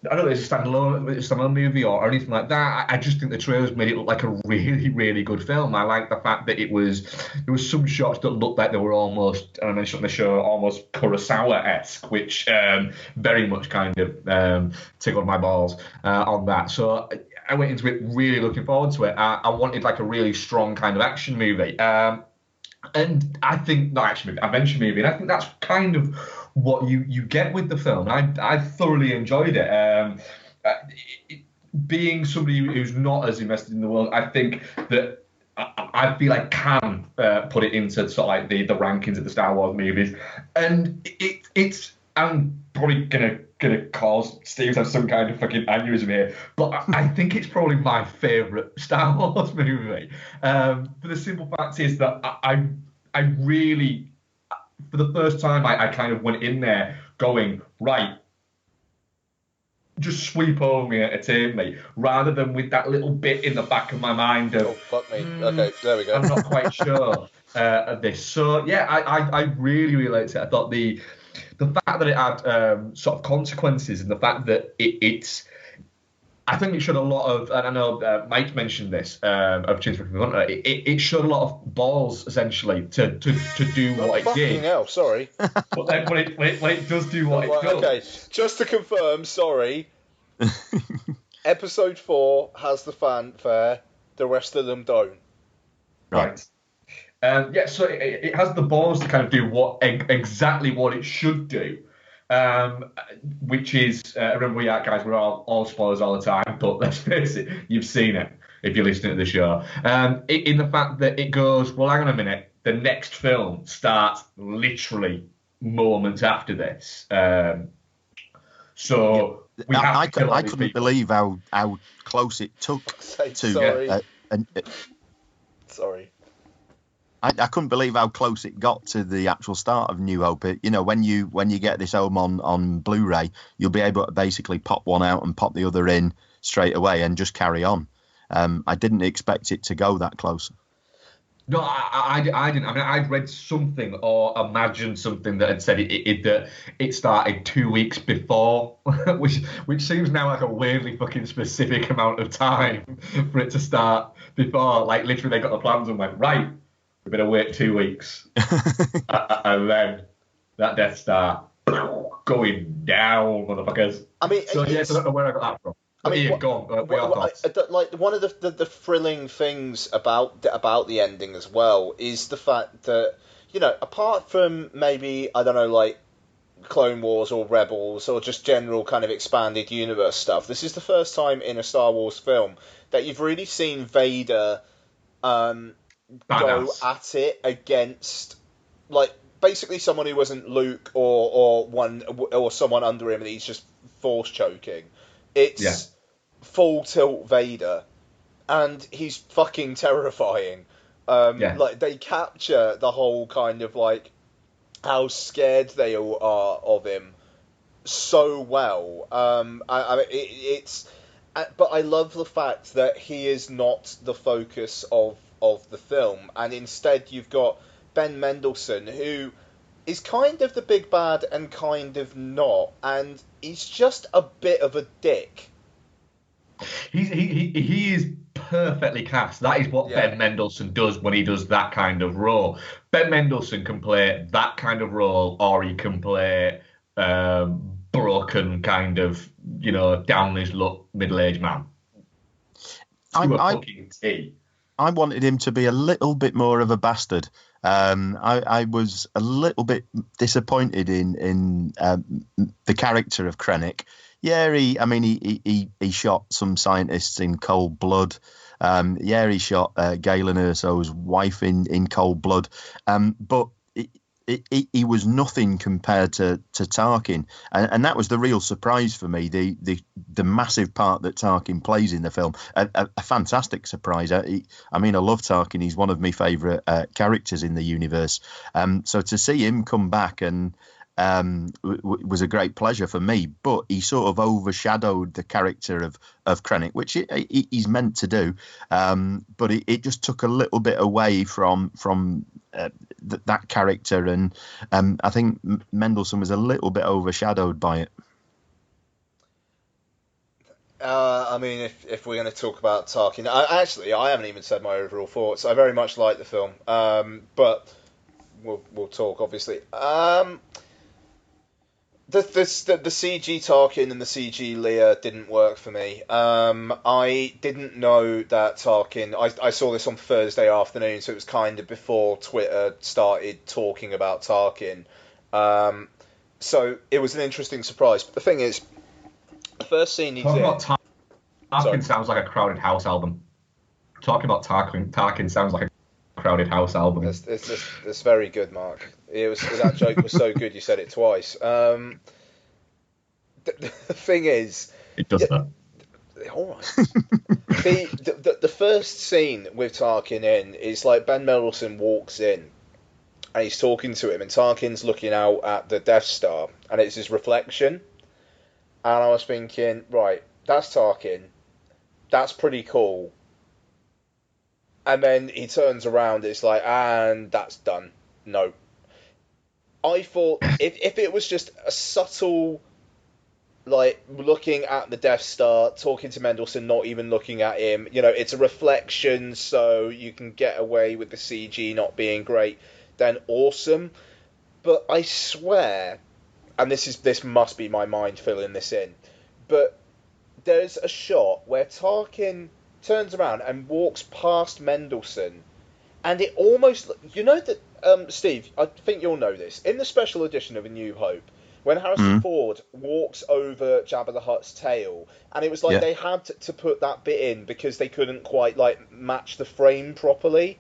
I don't know, it's a standalone movie or anything like that. I just think the trailers made it look like a really, really good film. I like the fact that there was some shots that looked like they were almost, and I mentioned on the show, almost Kurosawa-esque, which very much kind of tickled my balls on that. So I went into it really looking forward to it. I wanted like a really strong kind of action movie. And I think, not action movie, adventure movie, and I think that's kind of what you get with the film. I thoroughly enjoyed it. Being somebody who's not as invested in the world, I think that I feel I can put it into sort of like the rankings of the Star Wars movies, and it's I'm probably gonna cause Steve to have some kind of fucking aneurysm here, but I think it's probably my favourite Star Wars movie. For the simple fact is that I really, for the first time, I kind of went in there going, right, just sweep over me and entertain me, rather than with that little bit in the back of my mind of, oh, fuck me. Okay, there we go. I'm not quite sure of this. So, yeah, I really, really liked it. I thought the fact that it had sort of consequences, and the fact that it's, I think it showed a lot of, and I know Mike mentioned this, of James Hunter. It showed a lot of balls, essentially, to do what it did. Fucking hell, sorry. But then when it does do what it does. Okay, just to confirm, sorry. Episode 4 has the fanfare, the rest of them don't. Right. So it has the balls to kind of do exactly what it should do, which is remember we are guys, we're all spoilers all the time, but let's face it, you've seen it if you're listening to the show. In the fact that it goes, well, hang on a minute, the next film starts literally moments after this. So we have to kill all I these couldn't people. believe how close it took to. Sorry. Sorry. I couldn't believe how close it got to the actual start of New Hope. When you get this home on Blu-ray, you'll be able to basically pop one out and pop the other in straight away and just carry on. I didn't expect it to go that close. No, I didn't. I mean, I'd read something or imagined something that had said that it started 2 weeks before, which seems now like a weirdly fucking specific amount of time for it to start before. Like literally, they got the plans and went, right, we better wait 2 weeks, and then that Death Star going down, motherfuckers. I mean, so yes, I don't know where I got that from. I mean, Ian, go on. like one of the thrilling things about the ending as well is the fact that, apart from maybe, I don't know, like Clone Wars or Rebels or just general kind of expanded universe stuff, this is the first time in a Star Wars film that you've really seen Vader go at it against, like, basically someone who wasn't Luke or someone under him and he's just force choking. It's full tilt Vader, and he's fucking terrifying. Like, they capture the whole kind of like how scared they all are of him so well. But I love the fact that he is not the focus of the film, and instead you've got Ben Mendelsohn, who is kind of the big bad and kind of not, and he's just a bit of a dick. He is perfectly cast. That is what Ben Mendelsohn does when he does that kind of role. Ben Mendelsohn can play that kind of role, or he can play broken kind of, down his luck middle-aged man. I wanted him to be a little bit more of a bastard. I was a little bit disappointed in the character of Krennic. Yeah, he shot some scientists in cold blood. He shot Galen Erso's wife in cold blood. But he was nothing compared to Tarkin, and that was the real surprise for me. The massive part that Tarkin plays in the film, a fantastic surprise. I love Tarkin. He's one of my favourite characters in the universe. So to see him come back and was a great pleasure for me, but he sort of overshadowed the character of Krennic, which he's meant to do. But it just took a little bit away from that character, and I think Mendelsohn was a little bit overshadowed by it. If we're going to talk about Tarkin, I haven't even said my overall thoughts. I very much like the film, but we'll talk obviously. The CG Tarkin and the CG Leia didn't work for me. I didn't know that Tarkin. I saw this on Thursday afternoon, so it was kind of before Twitter started talking about Tarkin. So it was an interesting surprise. But the thing is, the first scene he's in. Tarkin sounds like a Crowded House album. Talking about Tarkin sounds like a Crowded House album. It's very good, Mark. That joke was so good you said it twice. The thing is, it does that. All right. the first scene with Tarkin in is like Ben Mendelsohn walks in and he's talking to him, and Tarkin's looking out at the Death Star, and it's his reflection. And I was thinking, right, that's Tarkin. That's pretty cool. And then he turns around, it's like, and that's done. No. I thought if it was just a subtle, like, looking at the Death Star, talking to Mendelsohn, not even looking at him, it's a reflection, so you can get away with the CG not being great, then awesome. But I swear, and this must be my mind filling this in, but there's a shot where Tarkin turns around and walks past Mendelsohn, And it almost, that, Steve, I think you'll know this. In the special edition of A New Hope, when Harrison Mm. Ford walks over Jabba the Hutt's tail, and it was like Yeah. they had to put that bit in because they couldn't quite like match the frame properly.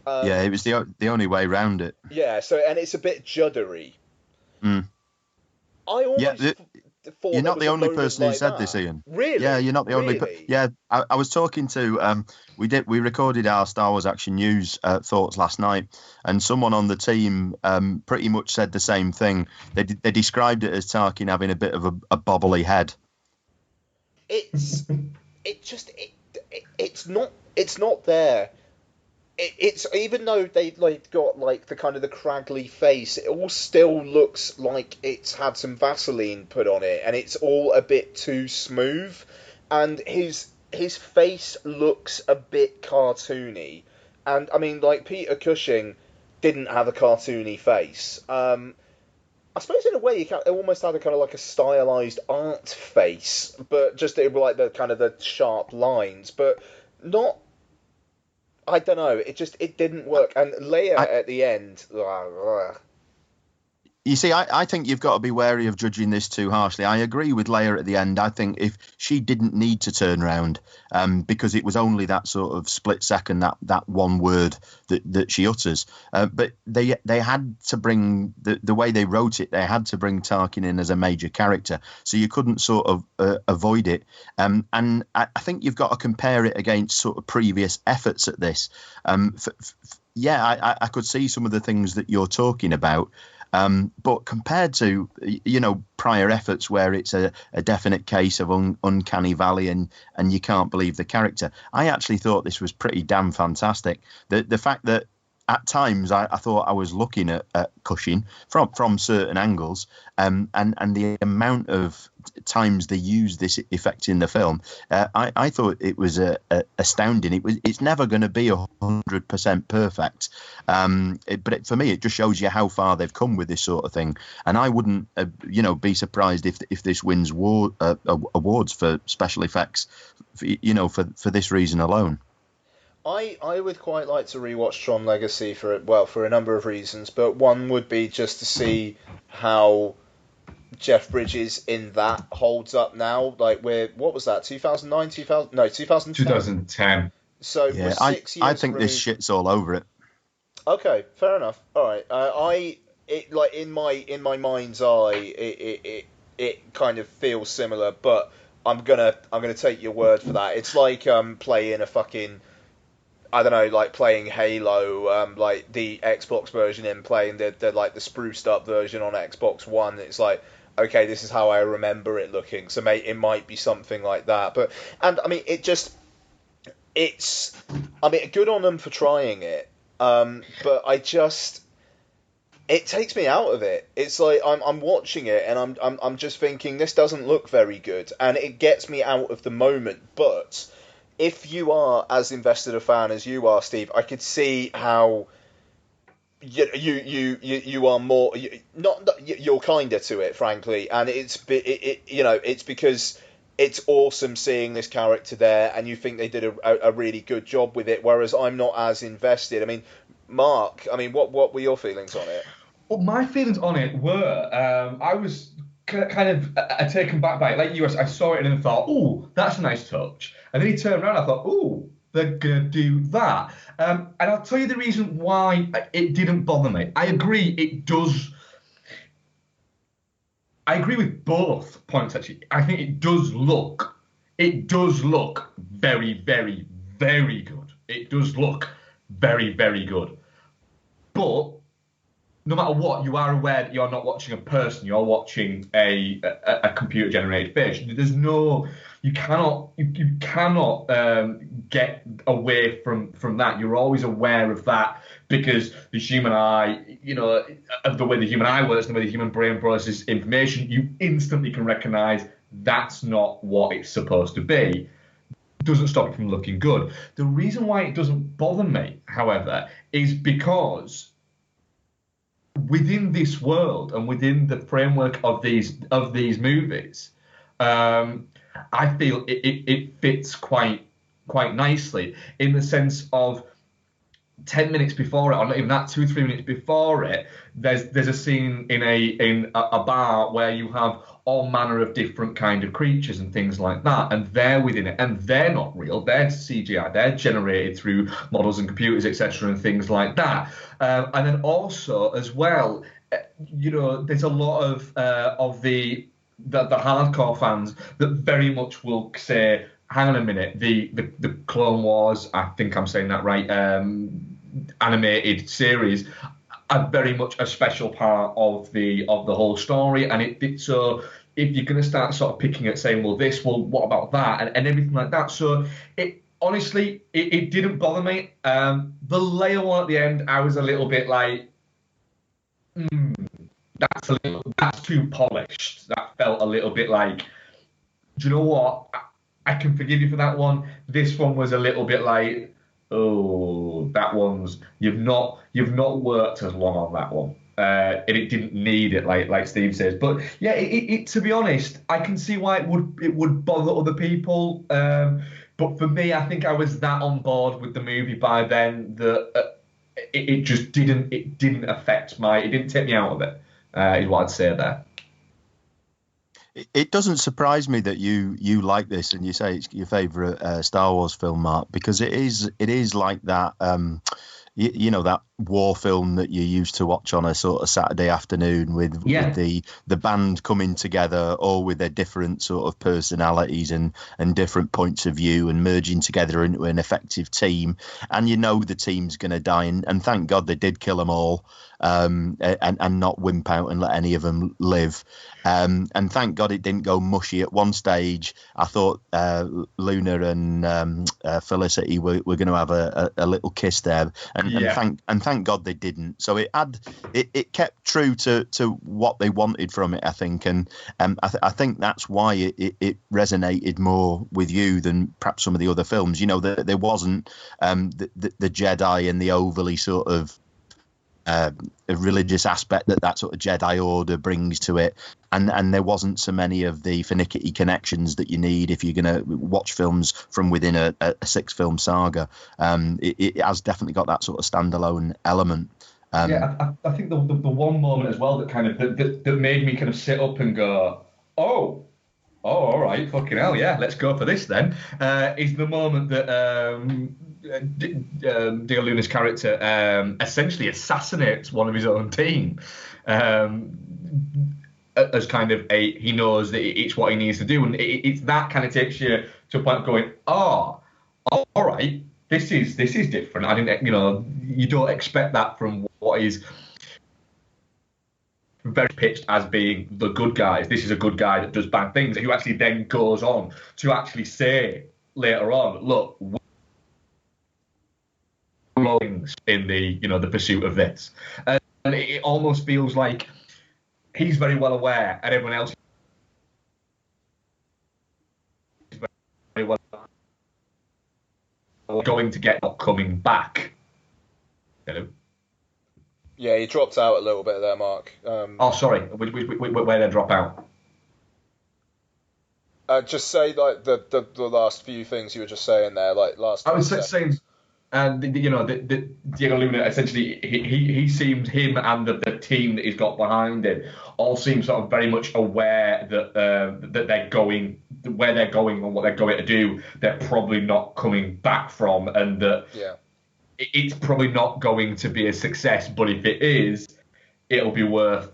Yeah, it was the only way round it. Yeah, so and it's a bit juddery. Mm. I Yeah, almost thought you're there not was the a only moment person who like said this, that. Ian. Yeah, Really, you're not the only. really. Yeah, I was talking to. We recorded our Star Wars Action News thoughts last night, and someone on the team pretty much said the same thing. They described it as Tarkin having a bit of a bobbly head. It's it just it's not there. It's even though they like got like the kind of the craggly face, it all still looks like it's had some Vaseline put on it, and it's all a bit too smooth, and his face looks a bit cartoony, and I mean like Peter Cushing didn't have a cartoony face. I suppose in a way it almost had a kind of like a stylized art face, but just it like the kind of the sharp lines, but not. I don't know. It didn't work. And Leia I, at the end. You see, I think you've got to be wary of judging this too harshly. I agree with Leia at the end. I think if she didn't need to turn around, because it was only that sort of split second, that one word that she utters. But they had to bring the way they wrote it. They had to bring Tarkin in as a major character, so you couldn't sort of avoid it. And I think you've got to compare it against sort of previous efforts at this. Yeah, I could see some of the things that you're talking about. But compared to prior efforts where it's a definite case of uncanny valley and you can't believe the character, I actually thought this was pretty damn fantastic. The fact that at times I thought I was looking at Cushing from certain angles, and the amount of times they used this effect in the film, I thought it was astounding. It's never going to be 100% perfect, but for me it just shows you how far they've come with this sort of thing. And I wouldn't be surprised if this wins awards for special effects, for this reason alone. I would quite like to rewatch Tron Legacy for a number of reasons, but one would be just to see how Jeff Bridges in that holds up now. Like what was that? 2009, 2000? No, 2010. 2010. So we're Yeah, 6 years I think this removed. shit's all over it. Okay, fair enough. All right. Like in my mind's eye, it kind of feels similar, but I'm gonna take your word for that. It's like playing a fucking, I don't know, like playing Halo, like the Xbox version and playing the like the spruced up version on Xbox One. It's like, okay, this is how I remember it looking. So it might be something like that. But and I mean, I mean, good on them for trying it. But it takes me out of it. It's like I'm watching it and I'm just thinking this doesn't look very good, and it gets me out of the moment. But if you are as invested a fan as you are, Steve, I could see how you are more you're kinder to it, frankly, and it's because it's awesome seeing this character there, and you think they did a really good job with it, whereas I'm not as invested. I mean, Mark, I mean, what were your feelings on it? Well, my feelings on it were, I was kind of taken back by it. Like you, I saw it and then thought, "Ooh, that's a nice touch." And then he turned around, and I thought, "Ooh, they're gonna do that." And I'll tell you the reason why it didn't bother me. I agree, it does. I agree with both points actually. I think it does look very, very, very good. It does look very, very good. But no matter what, you are aware that you're not watching a person, you're watching a computer generated face. There's no, you cannot get away from that. You're always aware of that because the human eye, of the way the human eye works and the way the human brain processes information, you instantly can recognize that's not what it's supposed to be. Doesn't stop it from looking good. The reason why it doesn't bother me, however, is because within this world and within the framework of these movies, I feel it fits quite nicely in the sense of 10 minutes before it, or not even that, 2 3 minutes before it, there's a scene in a bar where you have all manner of different kind of creatures and things like that, and they're within it, and they're not real, they're CGI, they're generated through models and computers, etc., and things like that. And then also as well, there's a lot of the hardcore fans that very much will say, hang on a minute, the Clone Wars, I think I'm saying that right, animated series are very much a special part of the whole story, and so if you're going to start sort of picking at saying, well, what about that, and everything like that, so it honestly it didn't bother me. The Leia one at the end, I was a little bit like, that's too polished. That felt a little bit like, do you know what? I can forgive you for that one. This one was a little bit like, oh, that one's you've not worked as long on that one. And it didn't need it, like Steve says. But yeah, to be honest, I can see why it would bother other people. But for me, I think I was that on board with the movie by then that it just didn't affect it didn't take me out of it. Is what I'd say there. It doesn't surprise me that you like this and you say it's your favourite Star Wars film, Mark, because it is like that. That war film that you used to watch on a sort of Saturday afternoon with the band coming together, all with their different sort of personalities and different points of view, and merging together into an effective team. And the team's going to die, and thank God they did kill them all, and not wimp out and let any of them live. And thank God it didn't go mushy. At one stage, I thought Luna and Felicity were going to have a little kiss there, and thank God they didn't. So it kept true to what they wanted from it, I think, and I think that's why it resonated more with you than perhaps some of the other films. There wasn't the Jedi and the overly sort of a religious aspect that sort of Jedi Order brings to it, and there wasn't so many of the finicky connections that you need if you're going to watch films from within a 6-film saga. It has definitely got that sort of standalone element. I think the one moment as well that kind of that made me kind of sit up and go, oh, all right, fucking hell, yeah, let's go for this then, is the moment that Diego Luna's character essentially assassinates one of his own team, as kind of he knows that it's what he needs to do, and it's that kind of takes you to a point of going, all right, this is different. I didn't, you don't expect that from what is very pitched as being the good guys. This is a good guy that does bad things, who actually then goes on to actually say later on, look, things in the pursuit of this, and it almost feels like he's very well aware, and everyone else is very well going to get not coming back. Yeah, you dropped out a little bit there, Mark. Sorry. Where did I drop out? Just say like the last few things you were just saying there, like last. I was saying, Diego Luna essentially he seems, him and the team that he's got behind him all seem sort of very much aware that they're going where they're going and what they're going to do. They're probably not coming back from, and that it's probably not going to be a success. But if it is, it'll be worth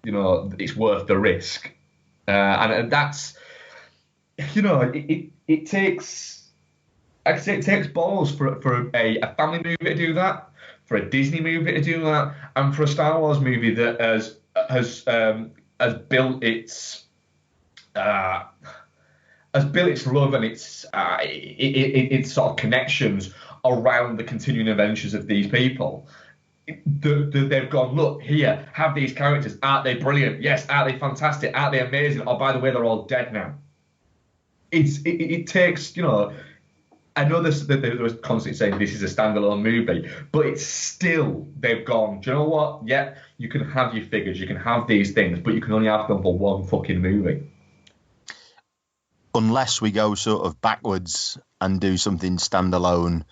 it's worth the risk, and that's it takes. I'd say it takes balls for a family movie to do that, for a Disney movie to do that, and for a Star Wars movie that has built its love and its sort of connections around the continuing adventures of these people. They've gone, look, here, have these characters. Aren't they brilliant? Yes. Aren't they fantastic? Aren't they amazing? Oh, by the way, they're all dead now. It takes, I know there was constantly saying this is a standalone movie, but it's still, they've gone, do you know what? Yeah, you can have your figures, you can have these things, but you can only have them for one fucking movie. Unless we go sort of backwards and do something standalone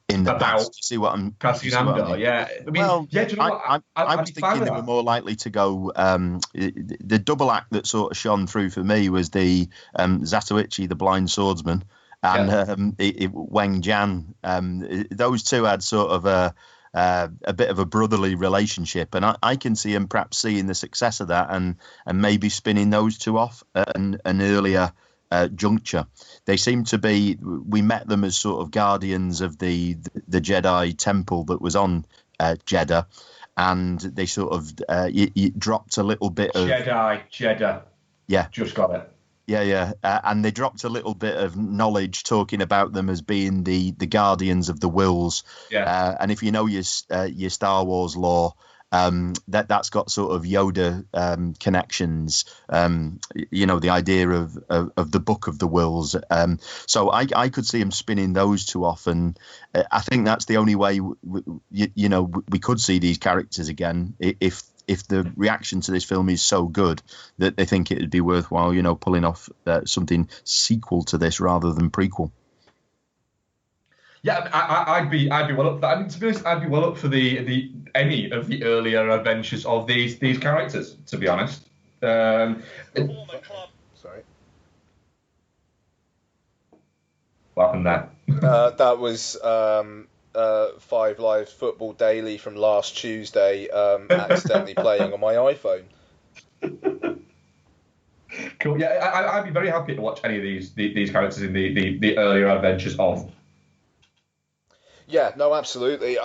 in the About past. You see what I'm? Cassian You see what I Andor, mean? yeah. I mean, Well, yeah. Do you know what? I I'd was be fine thinking with they were that. more likely to go. The double act that sort of shone through for me was the Zatoichi, the blind swordsman, and Yeah. Wang Jan. Those two had sort of a bit of a brotherly relationship, and I can see him perhaps seeing the success of that and maybe spinning those two off at an earlier juncture. They seem to be. We met them as sort of guardians of the Jedi temple that was on Jeddah, and they sort of you dropped a little bit of Jeddah. yeah. Just got it. Yeah. And they dropped a little bit of knowledge talking about them as being the guardians of the wills. Yeah. And if you know your Star Wars lore, that's got sort of Yoda connections. The idea of the book of the wills. So I could see him spinning those two off, and I think that's the only way we could see these characters again if the reaction to this film is so good that they think it would be worthwhile, pulling off something sequel to this rather than prequel. Yeah, I'd be well up for that. I mean, to be honest, I'd be well up for the any of the earlier adventures of these characters. To be honest, Sorry. what happened there? That was Five Live Football Daily from last Tuesday, accidentally playing on my iPhone. Cool. Yeah, I'd be very happy to watch any of these characters in the earlier adventures of. Yeah, no, absolutely.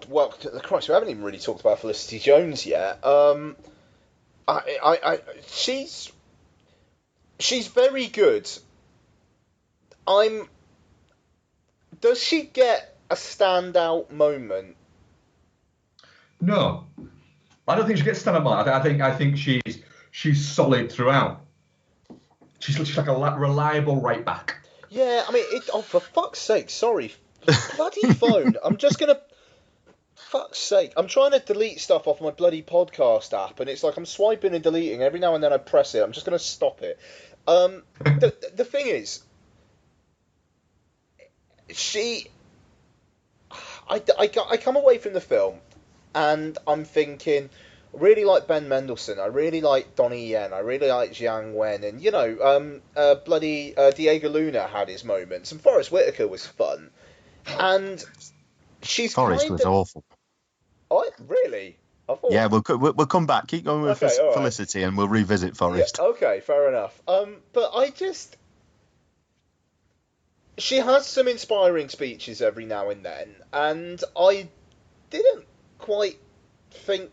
Well, Christ, we haven't even really talked about Felicity Jones yet. She's very good. Does she get a standout moment? No, I don't think she gets standout moment. I think she's solid throughout. She's like a reliable right back. Yeah, for fuck's sake, sorry. Bloody phone. I'm just gonna... Fuck's sake. I'm trying to delete stuff off my bloody podcast app, and it's like I'm swiping and deleting. Every now and then I press it. I'm just gonna stop it. The thing is... I come away from the film, and I'm thinking... I really like Ben Mendelsohn. I really like Donnie Yen. I really like Jiang Wen. And, Diego Luna had his moments. And Forrest Whitaker was fun. And she's Forrest was awful. Oh, really? I thought... Yeah, we'll come back. Keep going with Felicity, right. And we'll revisit Forrest. Yeah, okay, fair enough. But she has some inspiring speeches every now and then, and I didn't quite think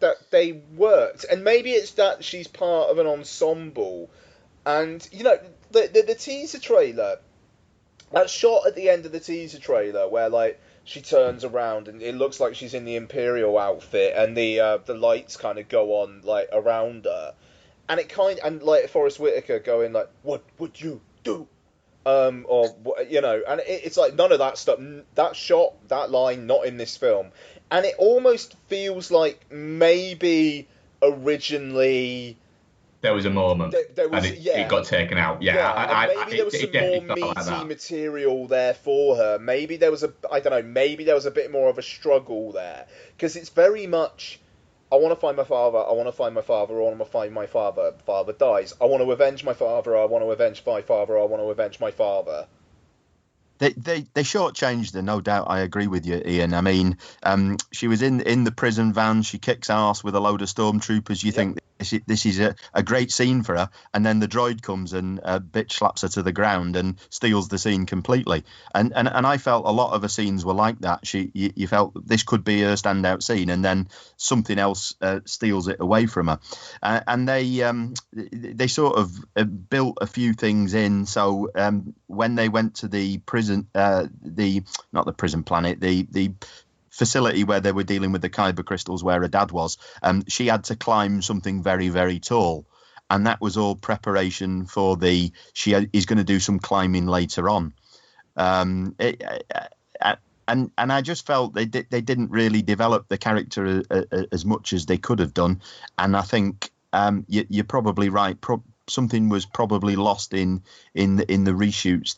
that they worked. And maybe it's that she's part of an ensemble. And, the teaser trailer, that shot at the end of the teaser trailer where, she turns around and it looks like she's in the Imperial outfit and the lights kind of go on, around her. And Forrest Whitaker going, what would you do? And it's like none of that stuff, that shot, that line, not in this film. And it almost feels like maybe originally there was a moment and it got taken out. Maybe there was some more meaty material there for her. Maybe there was maybe there was a bit more of a struggle there. Because it's very much, I want to find my father, I want to find my father, I want to find my father, father dies. I want to avenge my father, I want to avenge my father, I want to avenge my father. They shortchanged her, no doubt. I agree with you, Ian. I mean, she was in the prison van. She kicks ass with a load of stormtroopers. You think this is a great scene for her, and then the droid comes and bitch slaps her to the ground and steals the scene completely. And I felt a lot of her scenes were like that. You felt this could be her standout scene, and then something else steals it away from her. And they sort of built a few things in. So when they went to the prison. Not the prison planet, the facility where they were dealing with the kyber crystals where her dad was, she had to climb something very, very tall, and that was all preparation for she is going to do some climbing later on. And I just felt they didn't really develop the character as much as they could have done, and I think you're probably right. Something was probably lost in the reshoots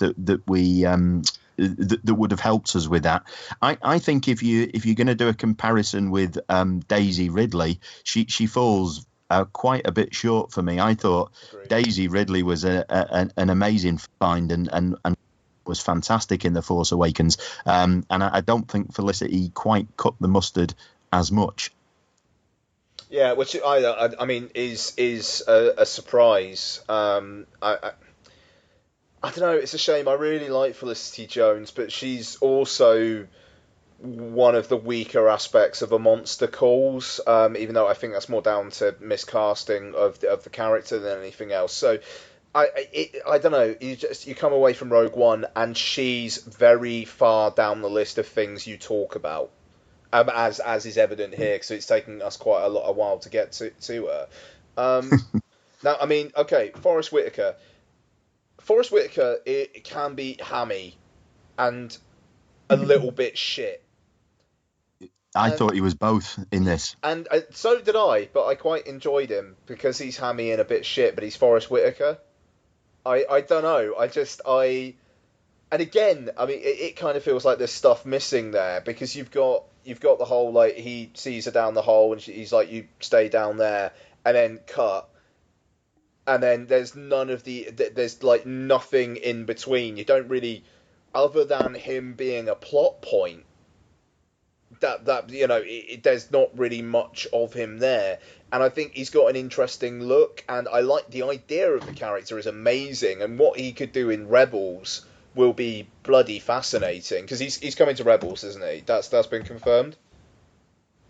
that would have helped us with that. I think if you're going to do a comparison with Daisy Ridley, she falls quite a bit short for me. I thought Agreed. Daisy Ridley was an amazing find and was fantastic in The Force Awakens, and I don't think Felicity quite cut the mustard as much. Yeah, which I mean is a surprise. I don't know. It's a shame. I really like Felicity Jones, but she's also one of the weaker aspects of A Monster Calls. Even though I think that's more down to miscasting of the character than anything else. So I don't know. You come away from Rogue One, and she's very far down the list of things you talk about. As is evident here, because it's taken us quite a while to get to her. Now, I mean, okay, Forrest Whitaker. Forrest Whitaker, it can be hammy and a little bit shit. I thought he was both in this. And so did I, but I quite enjoyed him because he's hammy and a bit shit, but he's Forrest Whitaker. I don't know. And again, I mean, it kind of feels like there's stuff missing there because you've got the whole, like, he sees her down the hole and he's like, you stay down there, and then cut. And then there's there's like nothing in between. You don't really, other than him being a plot point, that you know, there's not really much of him there. And I think he's got an interesting look, and I like the idea of the character is amazing, and what he could do in Rebels will be bloody fascinating because he's coming to Rebels, isn't he? That's been confirmed.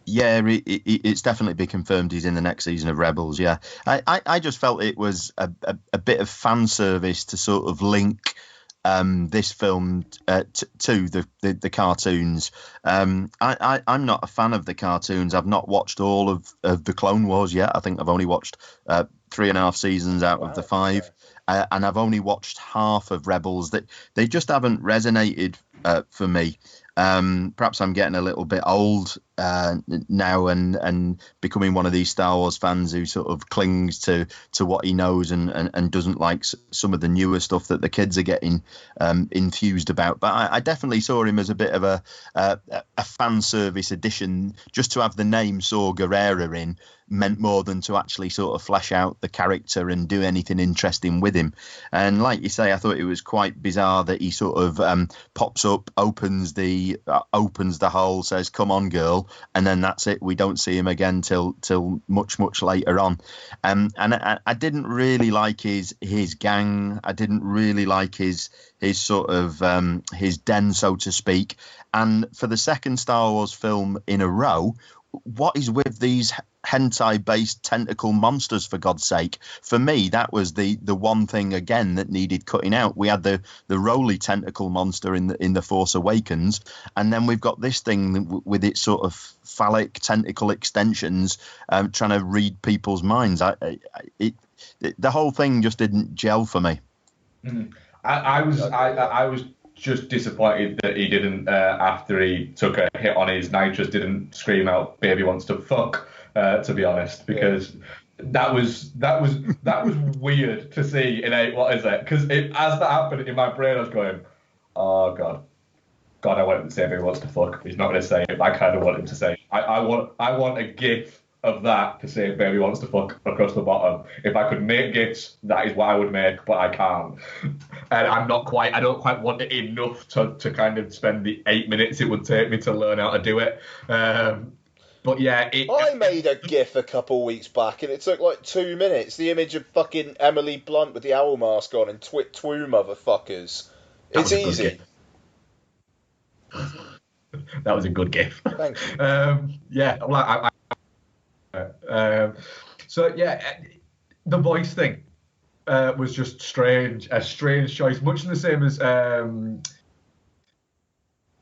Yeah, it's definitely been confirmed he's in the next season of Rebels, yeah. I just felt it was a bit of fan service to sort of link this film to the cartoons. I'm not a fan of the cartoons. I've not watched all of the Clone Wars yet. I think I've only watched 3.5 seasons out of the 5. And I've only watched half of Rebels. That they just haven't resonated for me. Perhaps I'm getting a little bit old now and becoming one of these Star Wars fans who sort of clings to what he knows and doesn't like some of the newer stuff that the kids are getting enthused about. But I definitely saw him as a bit of a fan service addition. Just to have the name Saw Gerrera in meant more than to actually sort of flesh out the character and do anything interesting with him. And like you say, I thought it was quite bizarre that he sort of pops up, opens the hole, says, "Come on, girl," and then that's it. We don't see him again till much later on. And I didn't really like his gang. I didn't really like his sort of his den, so to speak. And for the second Star Wars film in a row, what is with these hentai-based tentacle monsters, for God's sake? For me, that was the one thing again that needed cutting out. We had the roly tentacle monster in the Force Awakens, and then we've got this thing with its sort of phallic tentacle extensions trying to read people's minds. The whole thing just didn't gel for me. I was just disappointed that he didn't, after he took a hit on his nitrous, didn't scream out "Baby wants to fuck." To be honest, because that was weird to see in a, what is it? Because as that happened in my brain, I was going, "Oh God, I want him to say "Baby wants to fuck." He's not going to say it. I kind of want him to say it. I want a gif of that to say "Baby wants to fuck" across the bottom. If I could make gifs, that is what I would make, but I can't. And I don't quite want it enough to kind of spend the 8 minutes it would take me to learn how to do it. But yeah, I made a GIF a couple weeks back, and it took like 2 minutes. The image of fucking Emily Blunt with the owl mask on and twit twoo motherfuckers. It's easy. That was a good GIF. Thank you. Yeah, so yeah, the voice thing was just a strange choice, much the same as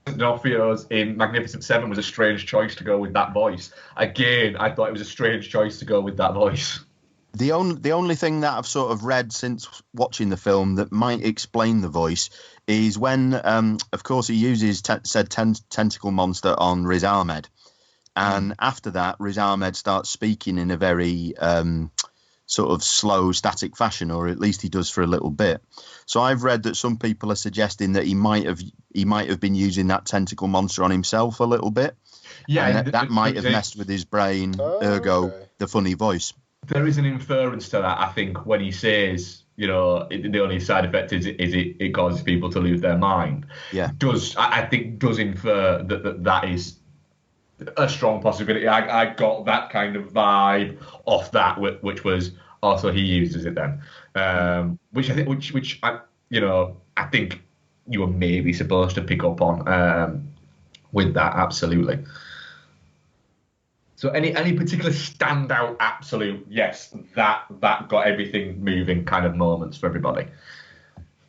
D'Onofrio's in Magnificent Seven was a strange choice to go with that voice. Again, I thought it was a strange choice to go with that voice. The only thing that I've sort of read since watching the film that might explain the voice is when, of course, he uses said tentacle monster on Riz Ahmed. And after that, Riz Ahmed starts speaking in a very sort of slow, static fashion, or at least he does for a little bit. So I've read that some people are suggesting that he might have been using that tentacle monster on himself a little bit, and that might have messed with his brain. Ergo, the funny voice. There is an inference to that, I think, when he says, the only side effect is it causes people to lose their mind. Yeah, I think does infer that is a strong possibility. I got that kind of vibe off that, which was also he uses it then, which I think, I think you were maybe supposed to pick up on with that, absolutely. So any particular standout absolute, yes, that got everything moving kind of moments for everybody?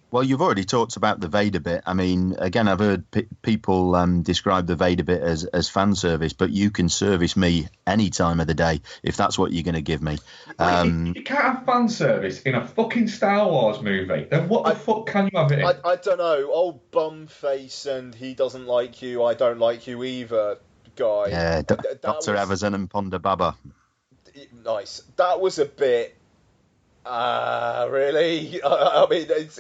Well, you've already talked about the Vader bit. I mean, again, I've heard people describe the Vader bit as fan service, but you can service me any time of the day if that's what you're going to give me. You can't have fan service in a fucking Star Wars movie. Then what the fuck can you have it in? I don't know. Old bum face and he doesn't like you, I don't like you either guy. Yeah, Dr. Everson and Ponda Baba. Nice. That was a bit... really? I mean, it's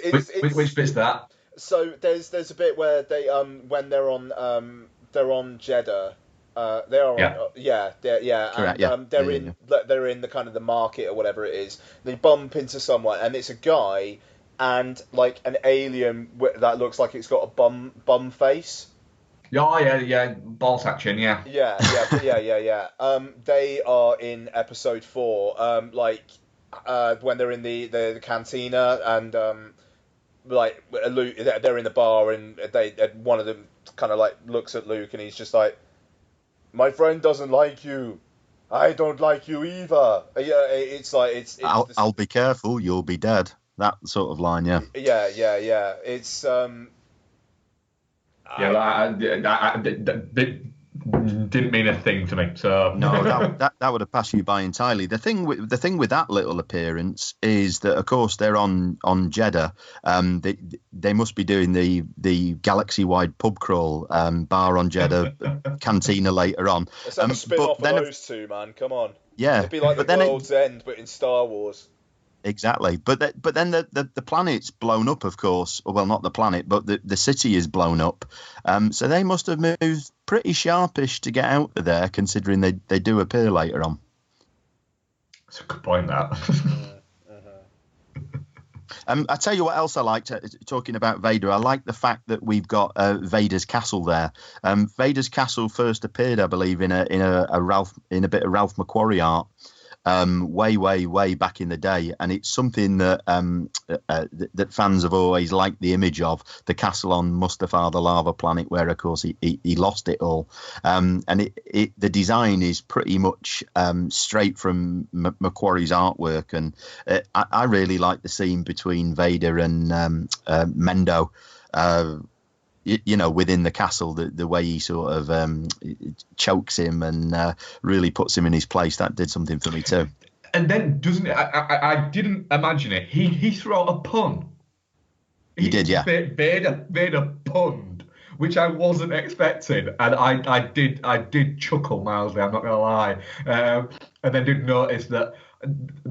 which bit's that? So there's a bit where they when they're on Jeddah. They are yeah. on yeah. Correct, and they're in the kind of the market or whatever it is. They bump into someone and it's a guy and like an alien that looks like it's got a bum face. Oh, yeah, ball section, yeah. Yeah. They are in episode 4, when they're in the cantina and like Luke, they're in the bar and one of them kind of like looks at Luke and he's just like, my friend doesn't like you, I don't like you either. Yeah, it's like it's I'll be careful, you'll be dead. That sort of line, yeah. Yeah. It's I didn't mean a thing to me. So no, that would have passed you by entirely. The thing with that little appearance is that, of course, they're on Jeddah. They must be doing the galaxy-wide pub crawl, bar on Jeddah, cantina later on. Let's have a spin-off of those two, man. Come on. Yeah, it'd be like the World's End, but in Star Wars. Exactly, but then the planet's blown up, of course. Well, not the planet, but the city is blown up. So they must have moved pretty sharpish to get out of there, considering they do appear later on. That's a good point, that. I tell you what else I liked, talking about Vader. I like the fact that we've got Vader's castle there. Vader's castle first appeared, I believe, in a bit of Ralph McQuarrie art. Way back in the day, and it's something that that fans have always liked the image of, the castle on Mustafar, the lava planet, where of course he lost it all, and the design is pretty much straight from McQuarrie's artwork, and I really like the scene between Vader and Mendo. Within the castle, the way he sort of chokes him and really puts him in his place, that did something for me too. And then, doesn't it? I didn't imagine it. He threw out a pun. He did, yeah. Vader punned, which I wasn't expecting, and I did chuckle mildly. I'm not gonna lie, and then did notice that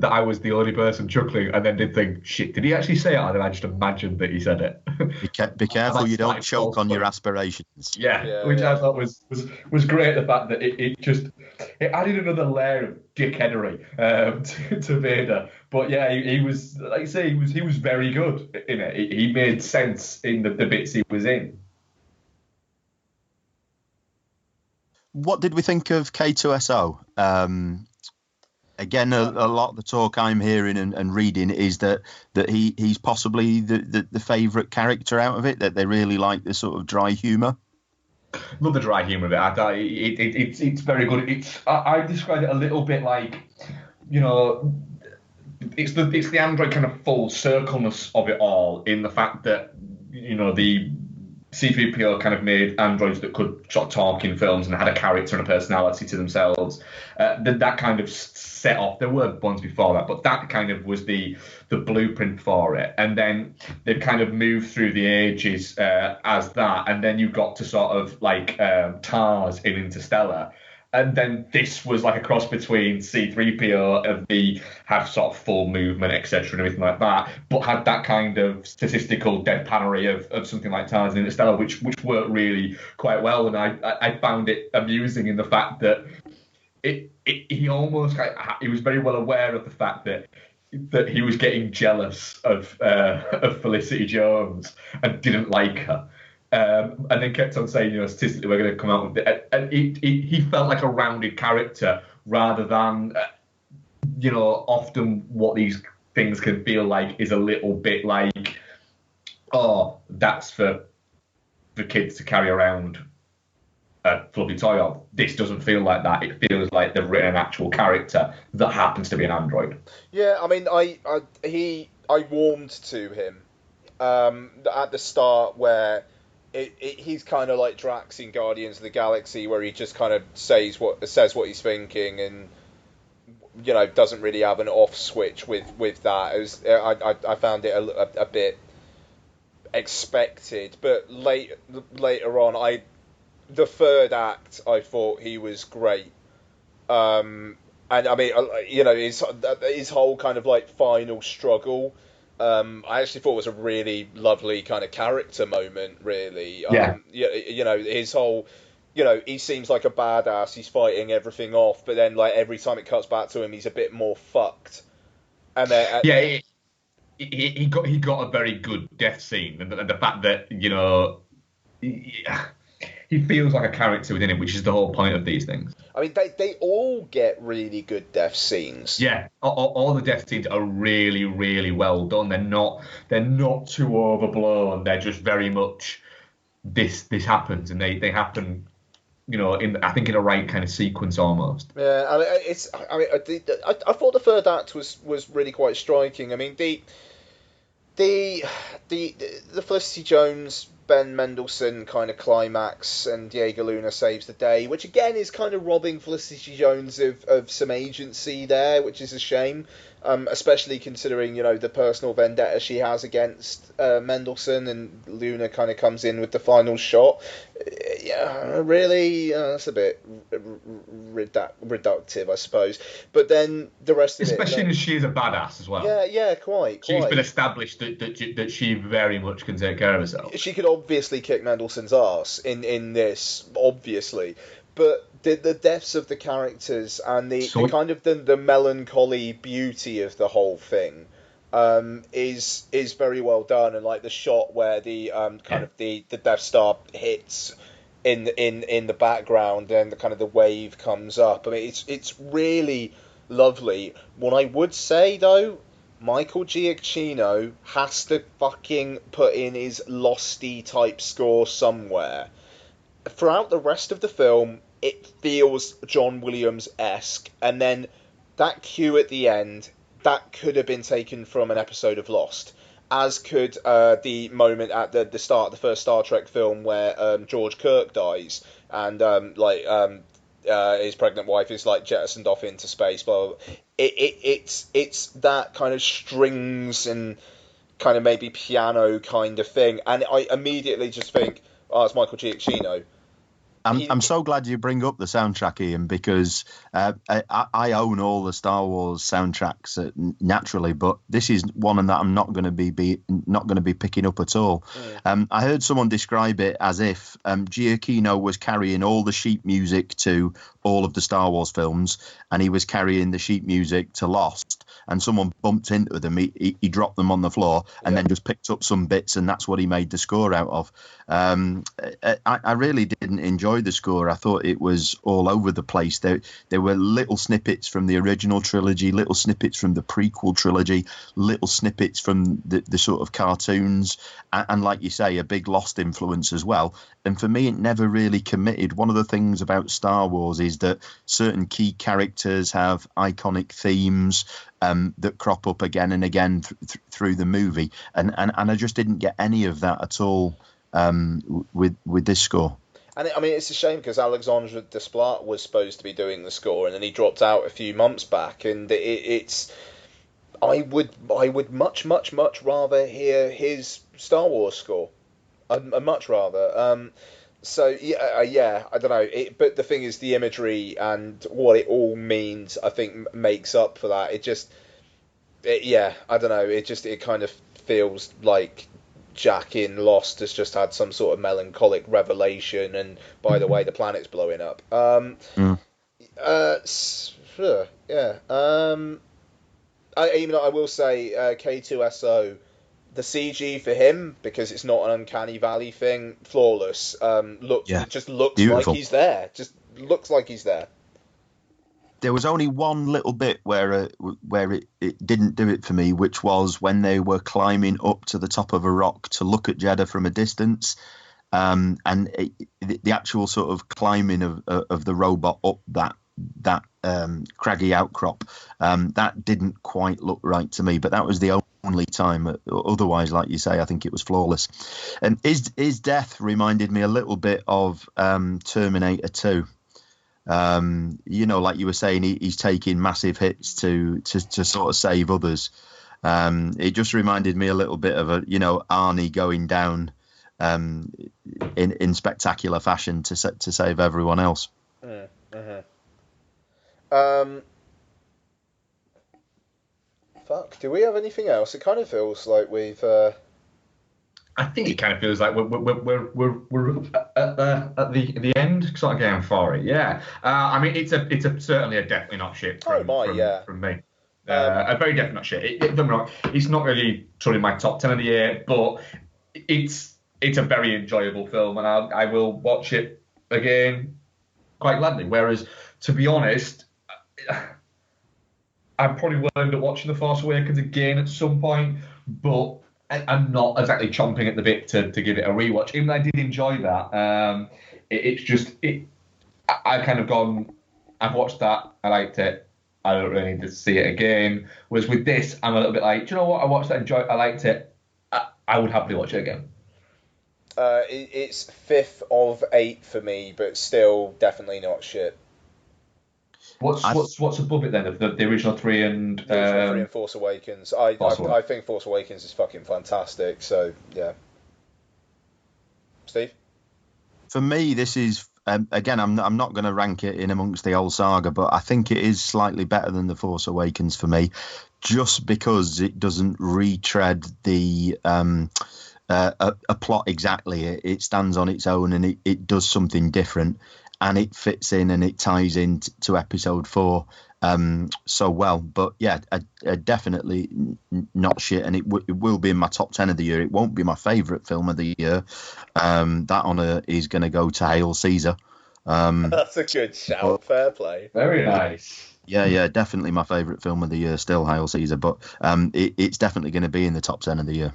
I was the only person chuckling, and then did think, shit, did he actually say it? And then I just imagined that he said it. Be careful you don't choke on your aspirations. Yeah, which I thought was great. The fact that it added another layer of dickheadery to Vader. But yeah, he was, like I say, he was very good in it. He made sense in the bits he was in. What did we think of K2SO? Again, a lot of the talk I'm hearing and reading is that he's possibly the favourite character out of it, that they really like the sort of dry humour. Love the dry humour of it. I thought it's very good. I described it a little bit like, it's the android kind of full circleness of it all, in the fact that, the C-3PO kind of made androids that could sort of talk in films and had a character and a personality to themselves. That kind of set off. There were ones before that, but that kind of was the blueprint for it. And then they've kind of moved through the ages as that. And then you got to sort of like TARS in Interstellar. And then this was like a cross between C-3PO and the have sort of full movement, etc., and everything like that, but had that kind of statistical deadpannery of something like Tarzan Interstellar, which worked really quite well. And I found it amusing in the fact that he almost he was very well aware of the fact that he was getting jealous of Felicity Jones and didn't like her. And then kept on saying, statistically, we're going to come out with it. And he felt like a rounded character rather than, often what these things can feel like is a little bit like, oh, that's for kids to carry around a fluffy toy of. This doesn't feel like that. It feels like they've written an actual character that happens to be an android. Yeah, I mean, I warmed to him at the start where he's kind of like Drax in Guardians of the Galaxy, where he just kind of says what he's thinking, and doesn't really have an off switch with that. I found it a bit expected, but later on, the third act I thought he was great. And I mean, his whole kind of like final struggle. I actually thought was a really lovely kind of character moment. Really, Yeah. His whole, he seems like a badass. He's fighting everything off, but then like every time it cuts back to him, he's a bit more fucked. And then, Yeah, he got a very good death scene, and the fact that he feels like a character within it, which is the whole point of these things. I mean, they all get really good death scenes. Yeah, all the death scenes are really, really well done. They're not too overblown. They're just very much this happens, and they happen, I think in a right kind of sequence almost. Yeah, I mean, I thought the third act was really quite striking. I mean, the Felicity Jones, Ben Mendelsohn kind of climax, and Diego Luna saves the day, which again is kind of robbing Felicity Jones of some agency there, which is a shame, especially considering the personal vendetta she has against Mendelsohn, and Luna kind of comes in with the final shot. Yeah, really, that's a bit reductive, I suppose. But then the rest of Especially as she is a badass as well. Yeah, quite. She's been established that she very much can take care of herself. She could obviously kick Mendelssohn's ass in this, obviously, but the deaths of the characters and the kind of the melancholy beauty of the whole thing is very well done, and like the shot where the kind of the Death Star hits in the background and the kind of the wave comes up. I mean, it's really lovely. What I would say though, Michael Giacchino has to fucking put in his Losty type score somewhere. Throughout the rest of the film, it feels John Williams-esque, and then that cue at the end, that could have been taken from an episode of Lost, as could the moment at the start of the first Star Trek film where George Kirk dies, and his pregnant wife is like jettisoned off into space. Blah, blah, blah. It's that kind of strings and kind of maybe piano kind of thing, and I immediately just think, oh, it's Michael Giacchino. I'm so glad you bring up the soundtrack, Ian, because I own all the Star Wars soundtracks naturally, but this is one that I'm not going to be picking up at all. I heard someone describe it as if Giacchino was carrying all the sheet music to all of the Star Wars films, and he was carrying the sheet music to Lost, and someone bumped into them. He dropped them on the floor and then just picked up some bits, and that's what he made the score out of. I really didn't enjoy the score. I thought it was all over the place. There were little snippets from the original trilogy, little snippets from the prequel trilogy, little snippets from the sort of cartoons, and like you say, a big Lost influence as well. And for me, it never really committed. One of the things about Star Wars is that certain key characters have iconic themes that crop up again and again through the movie, and I just didn't get any of that at all with this score. And I mean, it's a shame because Alexandre Desplat was supposed to be doing the score, and then he dropped out a few months back. And I would much rather hear his Star Wars score. I'd much rather. So yeah, I don't know. But the thing is, the imagery and what it all means, I think, makes up for that. Yeah, I don't know. It kind of feels like Jack in Lost has just had some sort of melancholic revelation, and by the way, the planet's blowing up. Mm. Yeah. Even though I will say K2SO, the CG for him, because it's not an uncanny valley thing, flawless. Yeah, It just looks like beautiful. he's there. Just looks like he's there. There was only one little bit where it didn't do it for me, which was when they were climbing up to the top of a rock to look at Jeddah from a distance. The actual sort of climbing of the robot up that craggy outcrop, that didn't quite look right to me. But that was the only time. Otherwise, like you say, I think it was flawless. And his death reminded me a little bit of Terminator 2. Like you were saying, he's taking massive hits to sort of save others. It just reminded me a little bit of Arnie going down in spectacular fashion to save everyone else. Mm-hmm. Um, Fuck. Do we have anything else? It kind of feels like we've. I think it kind of feels like we're at the end, sort of getting for it. Yeah. I mean, it's certainly a definitely not shit Oh from my, yeah. me. Um, A very definite shit. Don't get me wrong, it's not really truly my top 10 of the year, but it's a very enjoyable film, and I will watch it again quite gladly. Whereas, to be honest, I probably will end up watching The Force Awakens again at some point, but I'm not exactly chomping at the bit to give it a rewatch. Even though I did enjoy that, it's just I kind of gone. I've watched that. I liked it. I don't really need to see it again. Whereas with this, I'm a little bit like, do you know what? I watched that, enjoyed. I liked it. I would happily watch it again. it's fifth of eight for me, but still definitely not shit. What's above it then? The original three and The original three and Force Awakens. I, Force I Awakens. I think Force Awakens is fucking fantastic. So yeah, Steve. For me, this is again. I'm not going to rank it in amongst the old saga, but I think it is slightly better than the Force Awakens for me, just because it doesn't retread the a plot exactly. It stands on its own and it does something different, and it fits in and it ties in to episode 4 so well. But yeah, definitely not shit, and it will be in my top 10 of the year. It won't be my favourite film of the year. That honour is going to go to Hail Caesar. That's a good shout. Fair play. Very nice. Yeah, definitely my favourite film of the year, still Hail Caesar, but it's definitely going to be in the top 10 of the year.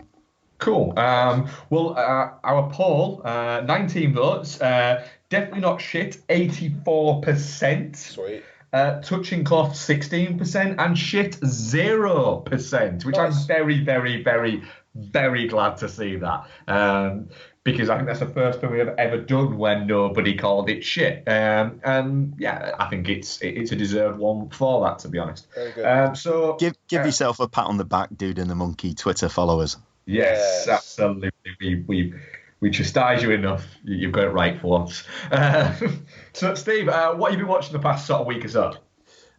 Cool. Well, our poll, 19 votes. Definitely not shit, 84%. Sweet. Touching cloth, 16%. And shit, 0%, which Nice. I'm very, very, very, very glad to see that. Because I think that's the first film we have ever done when nobody called it shit. And yeah, I think it's a deserved one for that, to be honest. Very good. So Give yourself a pat on the back, Dude and the Monkey Twitter followers. Yes, Yes. absolutely. We chastise you enough. You've got it right for once. So, Steve, what have you been watching the past sort of week or so?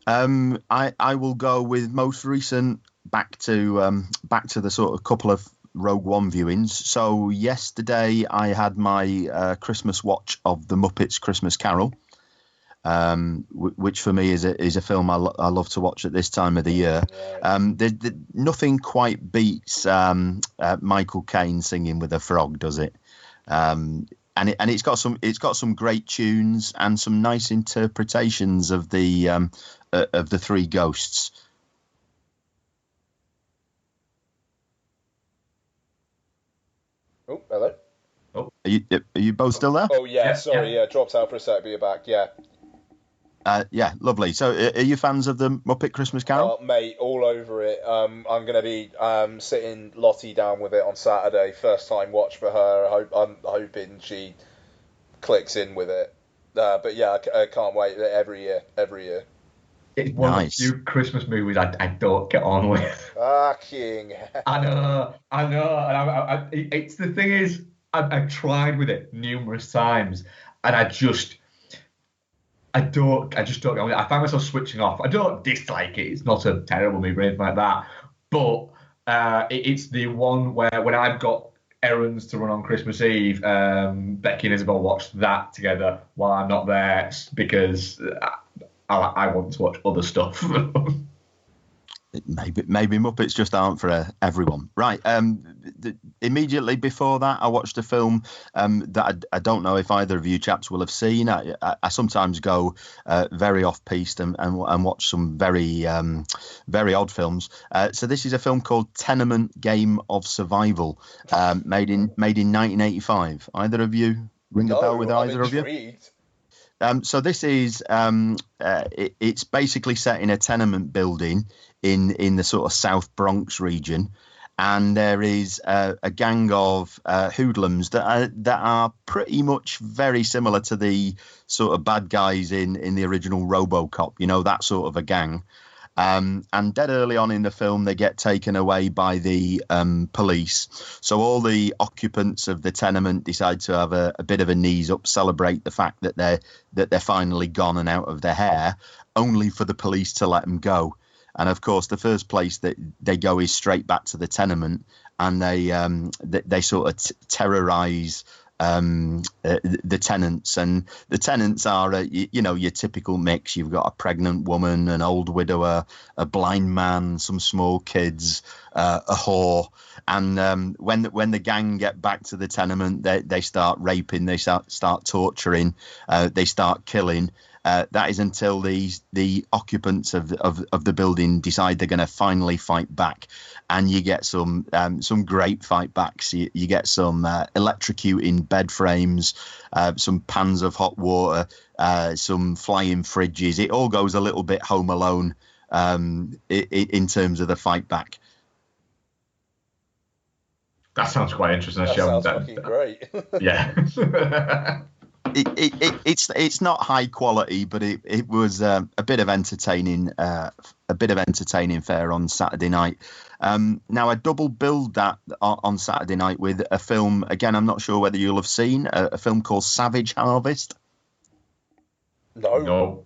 I will go with most recent back to the sort of couple of Rogue One viewings. So yesterday I had my Christmas watch of The Muppets Christmas Carol, which for me is a film I love to watch at this time of the year. Nothing quite beats Michael Caine singing with a frog, does it? And it's got some great tunes and some nice interpretations of the three ghosts. Oh, hello. Oh, Are you both still there? Oh yeah, yeah, sorry, yeah, dropped out for a sec, but you're back. Yeah. Yeah, lovely. So, are you fans of the Muppet Christmas Carol? Oh, mate, all over it. I'm gonna be sitting Lottie down with it on Saturday. First time watch for her. I'm hoping she clicks in with it. But yeah, I can't wait. Every year. it's one of the Nice. few Christmas movies I don't get on with. Fucking hell. I know. And it's the thing is, I've tried with it numerous times, and I just don't. I find myself switching off. I don't dislike it. It's not a terrible movie or anything like that, but it's the one where when I've got errands to run on Christmas Eve, Becky and Isabel watch that together while I'm not there because I want to watch other stuff. Maybe Muppets just aren't for everyone. Right. Immediately before that, I watched a film that I don't know if either of you chaps will have seen. I sometimes go very off-piste and watch some very odd films. So this is a film called Tenement Game of Survival, made in 1985. Either of you ring a bell with either of you? So this is it's basically set in a tenement building in the sort of South Bronx region, and there is a gang of hoodlums that are pretty much very similar to the sort of bad guys in the original RoboCop, you know, that sort of a gang. And dead early on in the film, they get taken away by the police. So all the occupants of the tenement decide to have a bit of a knees up, celebrate the fact that they're finally gone and out of their hair, only for the police to let them go. And of course, the first place that they go is straight back to the tenement, and they sort of terrorize the tenants. And the tenants are your typical mix. You've got a pregnant woman, an old widower, a blind man, some small kids, a whore. And when the gang get back to the tenement, they start raping, they start torturing, they start killing. That is until the occupants of the building decide they're going to finally fight back, and you get some great fight backs. You get some electrocuting bed frames, some pans of hot water, some flying fridges. It all goes a little bit Home Alone in terms of the fight back. That sounds quite interesting. That sounds fucking great. Yeah. It's not high quality, but it was a bit of entertaining fare on Saturday night. Now I double billed that on Saturday night with a film. Again, I'm not sure whether you'll have seen a film called Savage Harvest. No.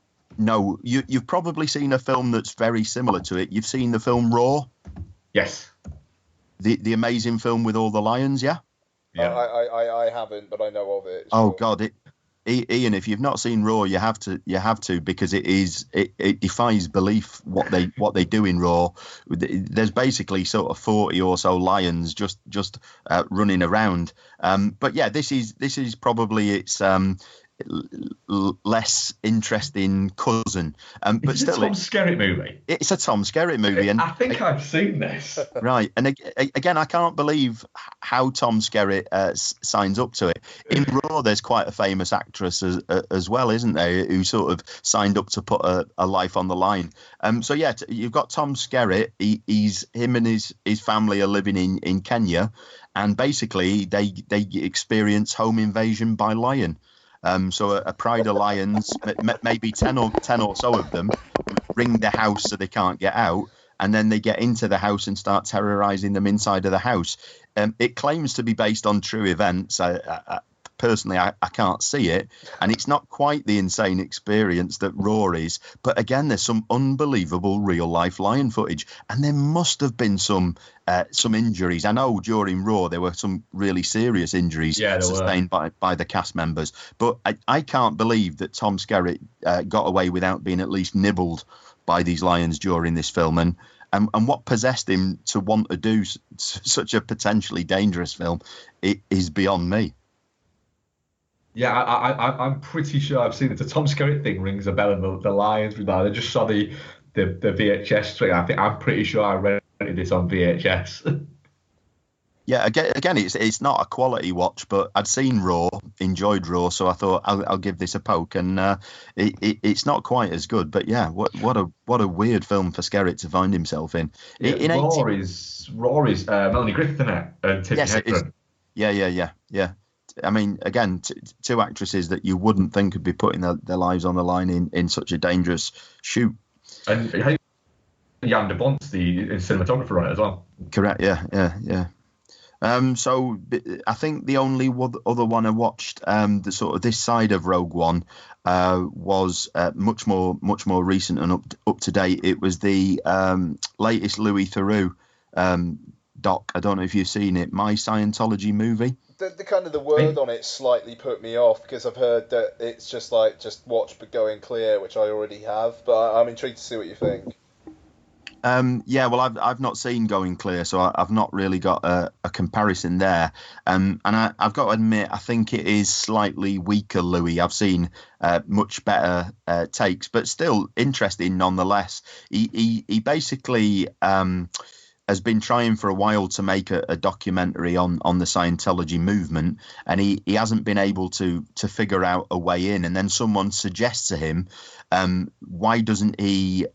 You've probably seen a film that's very similar to it. You've seen the film Raw. Yes. The amazing film with all the lions, yeah. Yeah. I haven't, but I know of it. Oh sure. God, Ian, if you've not seen Raw, you have to because it defies belief what they do in Raw. There's basically sort of 40 or so lions just running around. But yeah, this is probably its less interesting cousin. But It's still, a Tom Skerritt movie. It's a Tom Skerritt movie, and I think I've seen this. Right, and again, I can't believe how Tom Skerritt signs up to it. In Raw, there's quite a famous actress as well, isn't there, who sort of signed up to put a life on the line. So yeah, you've got Tom Skerritt. Him and his family are living in Kenya, and basically they experience home invasion by lion. So a pride of lions, maybe 10 or so of them, ring the house so they can't get out, and then they get into the house and start terrorizing them inside of the house. It claims to be based on true events. Personally, I can't see it, and it's not quite the insane experience that Raw is. But again, there's some unbelievable real-life lion footage, and there must have been some injuries. I know during Raw there were some really serious injuries sustained by the cast members, but I can't believe that Tom Skerritt got away without being at least nibbled by these lions during this film, and what possessed him to want to do such a potentially dangerous film is beyond me. Yeah, I'm pretty sure I've seen it. The Tom Skerritt thing rings a bell, and the Lions. I just saw the VHS thing. I'm pretty sure I rented this on VHS. Yeah, again, it's not a quality watch, but I'd seen Raw, enjoyed Raw, so I thought I'll give this a poke, and it's not quite as good. But yeah, what a weird film for Skerritt to find himself in. Yeah, Raw is Melanie Griffith in it, and Tiffany Hedren. Yeah. I mean, again, two actresses that you wouldn't think would be putting their lives on the line in such a dangerous shoot. And Jan de Bont's the cinematographer on it as well. Correct. Yeah. I think the only other one I watched, the sort of this side of Rogue One, was much more recent and up to date. It was the latest Louis Theroux doc. I don't know if you've seen it, My Scientology Movie. The kind of the word on it slightly put me off because I've heard that it's just watch but go in clear, which I already have. But I'm intrigued to see what you think. Yeah, well, I've not seen Going Clear, so I've not really got a comparison there. And I've got to admit, I think it is slightly weaker Louis. I've seen much better takes, but still interesting nonetheless. He basically has been trying for a while to make a documentary on the Scientology movement, and he hasn't been able to figure out a way in. And then someone suggests to him, why doesn't he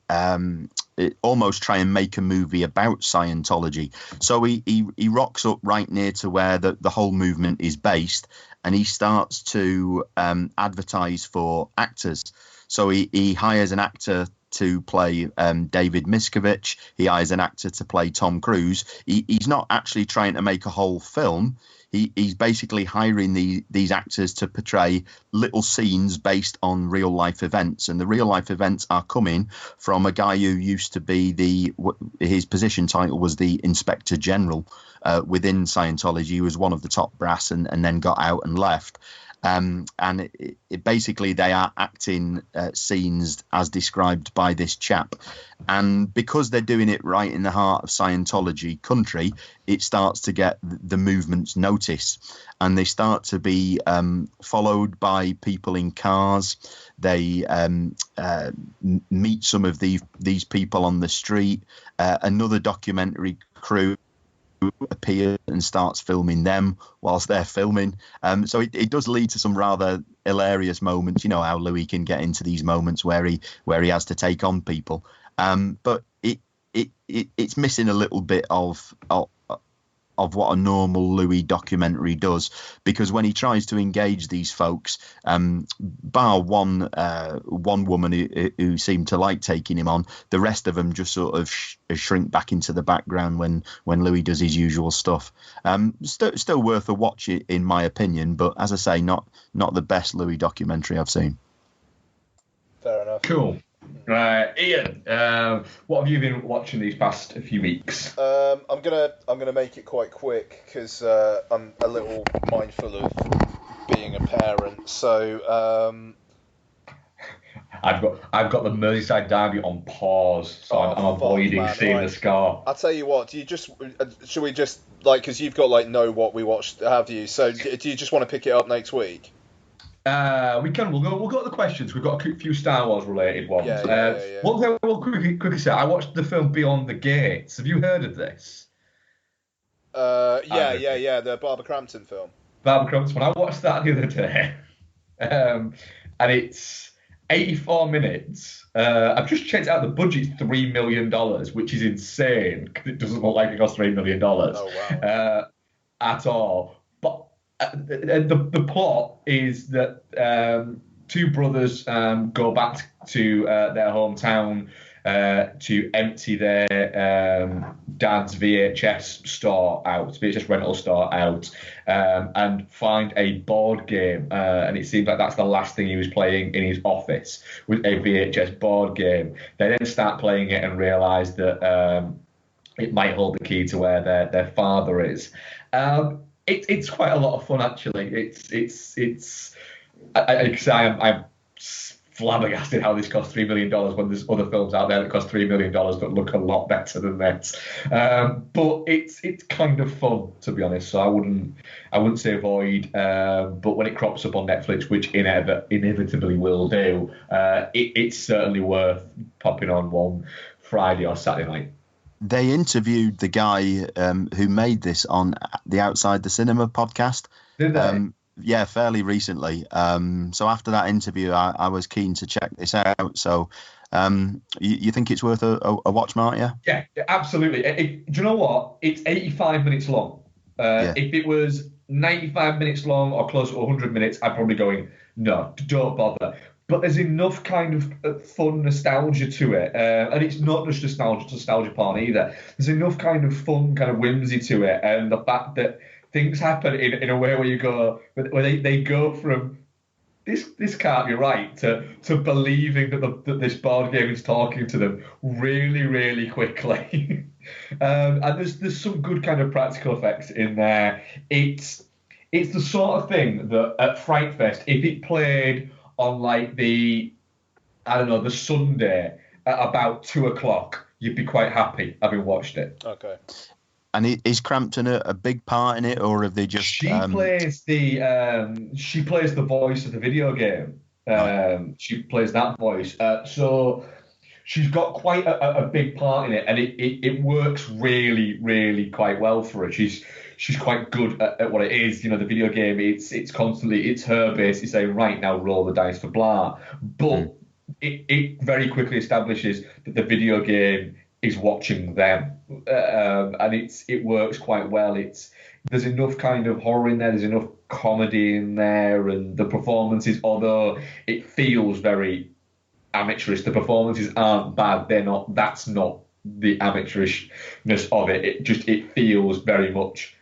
almost try and make a movie about Scientology? So he rocks up right near to where the whole movement is based, and he starts to advertise for actors. So he hires an actor to play David Miscavige. He hires an actor to play Tom Cruise. He's not actually trying to make a whole film. He's basically hiring these actors to portray little scenes based on real life events, and the real life events are coming from a guy who used to be his position title was the Inspector General within Scientology. He was one of the top brass and then got out and left. And it basically they are acting scenes as described by this chap. And because they're doing it right in the heart of Scientology country, it starts to get the movement's notice. And they start to be followed by people in cars. They meet some of these people on the street. Another documentary crew appears and starts filming them whilst they're filming. So it does lead to some rather hilarious moments. You know how Louis can get into these moments where he has to take on people. But it's missing a little bit of what a normal Louis documentary does, because when he tries to engage these folks, bar one woman who seemed to like taking him on, the rest of them just sort of shrink back into the background when Louis does his usual stuff. Still worth a watch in my opinion, but as I say, not the best Louis documentary I've seen. Fair enough. Cool. Ian, what have you been watching these past few weeks? I'm gonna make it quite quick because I'm a little mindful of being a parent. So I've got the Merseyside derby on pause, so I'm avoiding seeing the score. I'll tell you what. Do you just should we just because you've got know what we watched, have you? So do you just want to pick it up next week? We can. We'll go to the questions. We've got a few Star Wars related ones. Yeah. One thing I will quickly say, I watched the film Beyond the Gates. Have you heard of this? Yeah. The Barbara Crampton film. Barbara Crampton. I watched that the other day, and it's 84 minutes. I've just checked out the budget's $3 million, which is insane because it doesn't look like it cost $3 million. Oh wow. At all. But the plot is that two brothers go back to their hometown to empty their dad's VHS rental store out, and find a board game. And it seems like that's the last thing he was playing in his office, was a VHS board game. They then start playing it and realise that it might hold the key to where their father is. It's quite a lot of fun, actually. I'm flabbergasted how this cost $3 million when there's other films out there that cost $3 million that look a lot better than this. But it's kind of fun, to be honest. So I wouldn't say avoid. But when it crops up on Netflix, which inevitably will do, it's certainly worth popping on one Friday or Saturday night. They interviewed the guy who made this on the Outside the Cinema podcast. Did they? Yeah, fairly recently. So after that interview, I was keen to check this out. So you think it's worth a watch, Mark? Yeah, absolutely. Do you know what? It's 85 minutes long. If it was 95 minutes long or close to 100 minutes, I'd probably going, no, don't bother. but there's enough kind of fun nostalgia to it, and it's not just nostalgia porn either. There's enough kind of fun, kind of whimsy to it, and the fact that things happen in a way where you go, where they go from this can't be right to believing that this board game is talking to them really, really quickly. And there's some good kind of practical effects in there. It's the sort of thing that at Fright Fest, if it played on like I don't know, the Sunday at about 2 o'clock, you'd be quite happy having watched it. Okay. And is Crampton a big part in it, or have they just? She plays the voice of the video game. She plays that voice. So she's got quite a big part in it, and it works really, really quite well for her. She's quite good at what it is. You know, the video game, it's constantly, it's her basically saying, right, now roll the dice for blah. But it very quickly establishes that the video game is watching them, and it works quite well. There's enough kind of horror in there, there's enough comedy in there, and the performances, although it feels very amateurish, the performances aren't bad. That's not the amateurishness of it. It feels very much,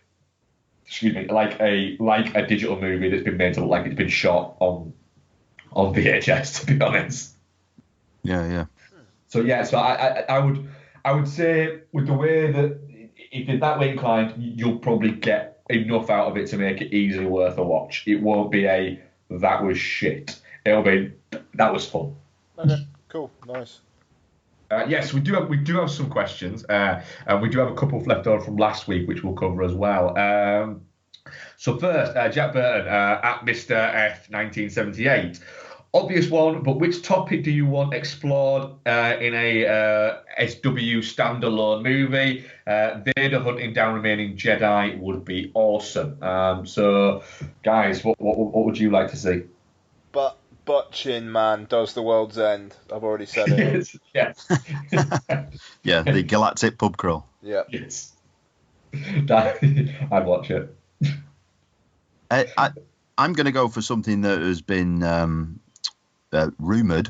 excuse me, like a digital movie that's been made to look like it's been shot on VHS, to be honest. Yeah. So I would say, with the way that if you're that way inclined, you'll probably get enough out of it to make it easily worth a watch. It won't be that was shit. It'll be that was fun. Okay, cool, nice. Yes, we do have some questions, and we do have a couple left over from last week, which we'll cover as well. So first, Jack Burton at Mr. F 1978. Obvious one, but which topic do you want explored in a SW standalone movie? Vader hunting down remaining Jedi would be awesome. So, guys, what would you like to see? Butt Chin Man does the world's end. I've already said it. Yes. Yeah, the Galactic Pub Crawl. Yeah. Yes. I'd watch it. I'm going to go for something that has been rumoured,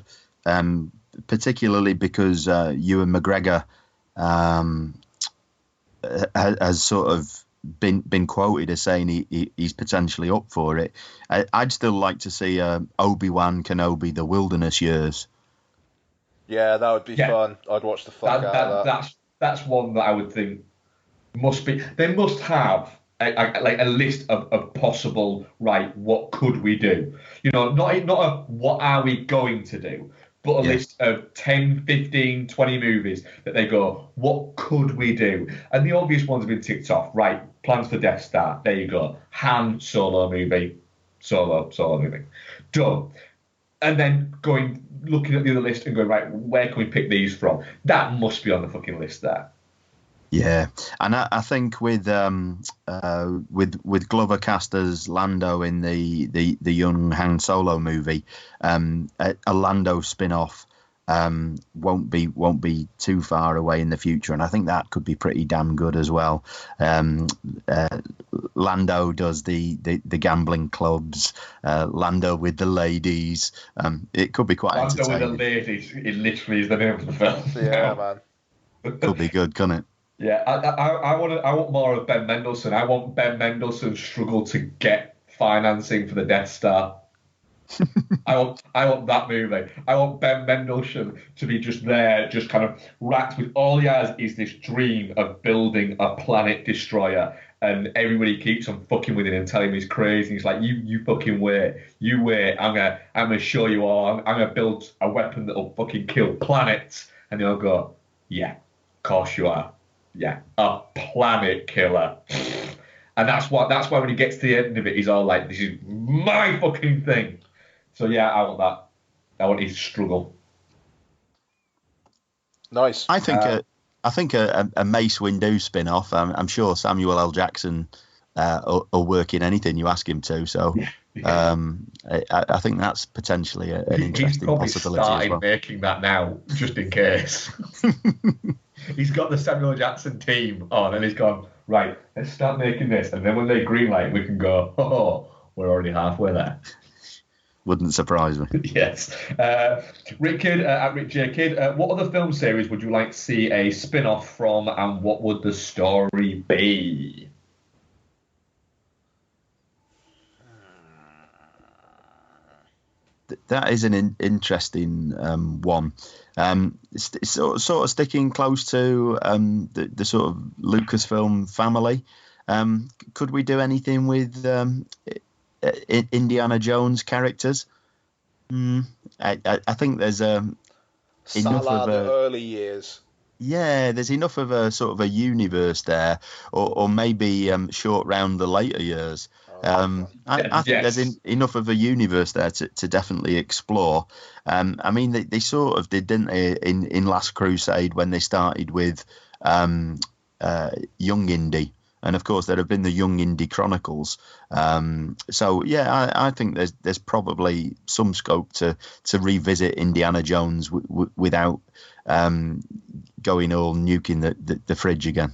particularly because Ewan McGregor has sort of been quoted as saying he's potentially up for it. I'd still like to see Obi-Wan Kenobi: The Wilderness Years. Yeah, that would be fun. I'd watch the fuck out of that. That's one that I would think must be. They must have a list of possible, right, what could we do? You know, not a what are we going to do, but a list of 10, 15, 20 movies that they go, what could we do? And the obvious ones have been ticked off, right? Plans for Death Star, there you go. Han solo movie, solo movie, done. And then looking at the other list and going, right, where can we pick these from? That must be on the fucking list there. Yeah, and I think with Glover cast as Lando in the young Han Solo movie, a Lando spin-off won't be too far away in the future, and I think that could be pretty damn good as well. Lando does the gambling clubs, Lando with the ladies. It could be quite entertaining. Lando with the ladies, it literally is the name of the film. Yeah, man. Could be good, couldn't it? Yeah, I want more of Ben Mendelsohn. I want Ben Mendelsohn's struggle to get financing for the Death Star. I want that movie. I want Ben Mendelsohn to be just there, just kind of racked with all he has is this dream of building a planet destroyer, and everybody keeps on fucking with him and telling him he's crazy. He's like, you fucking wait, you wait. I'm gonna show you all. I'm gonna build a weapon that'll fucking kill planets, and they'll go, yeah, of course you are. Yeah, a planet killer. And that's why when he gets to the end of it, he's all like, this is my fucking thing. So yeah, I want that. I want his struggle. Nice. I think a Mace Windu spin-off. I'm sure Samuel L. Jackson will work in anything you ask him to. So I think that's potentially an interesting possibility as well. He's probably making that now, just in case. He's got the Samuel L. Jackson team on, and he's gone, right, let's start making this. And then when they greenlight, we can go, oh, we're already halfway there. Wouldn't surprise me. Yes. Rick Kidd, at Rick J. Kidd, what other film series would you like to see a spin-off from, and what would the story be? That is an interesting one. It's sort of sticking close to the sort of Lucasfilm family. Could we do anything with Indiana Jones characters? I think there's enough Salah, of the a early years. there's enough of a sort of a universe there, or maybe short round the later years. I think there's enough of a universe there to definitely explore. I mean, they sort of did, didn't they, in Last Crusade when they started with Young Indy. And of course, there have been the Young Indy Chronicles. So yeah, I think there's probably some scope to revisit Indiana Jones without going all nuking the fridge again.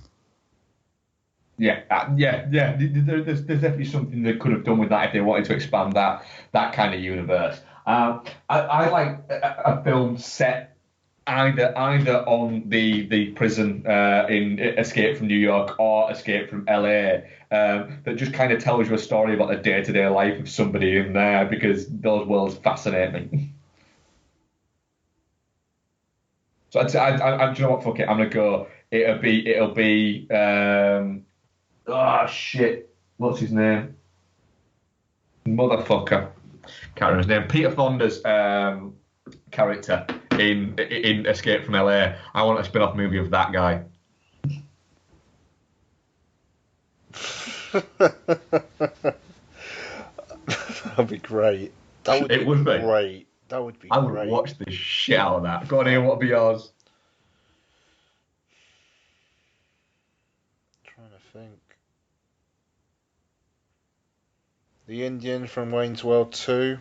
Yeah. There's definitely something they could have done with that if they wanted to expand that kind of universe. I like a film set either on the prison in Escape from New York or Escape from LA, that just kind of tells you a story about the day-to-day life of somebody in there, because those worlds fascinate me. So do you know what? Fuck it. I'm gonna go. It'll be. Oh shit! What's his name? Motherfucker. Can't remember his name. Peter Fonda's character in Escape from LA. I want a spin-off movie of that guy. That'd be great. That would It would be great. That would be I would great. watch the shit out of that. Go on, Ian, what would be yours? Trying to think. The Indian from Wayne's World 2.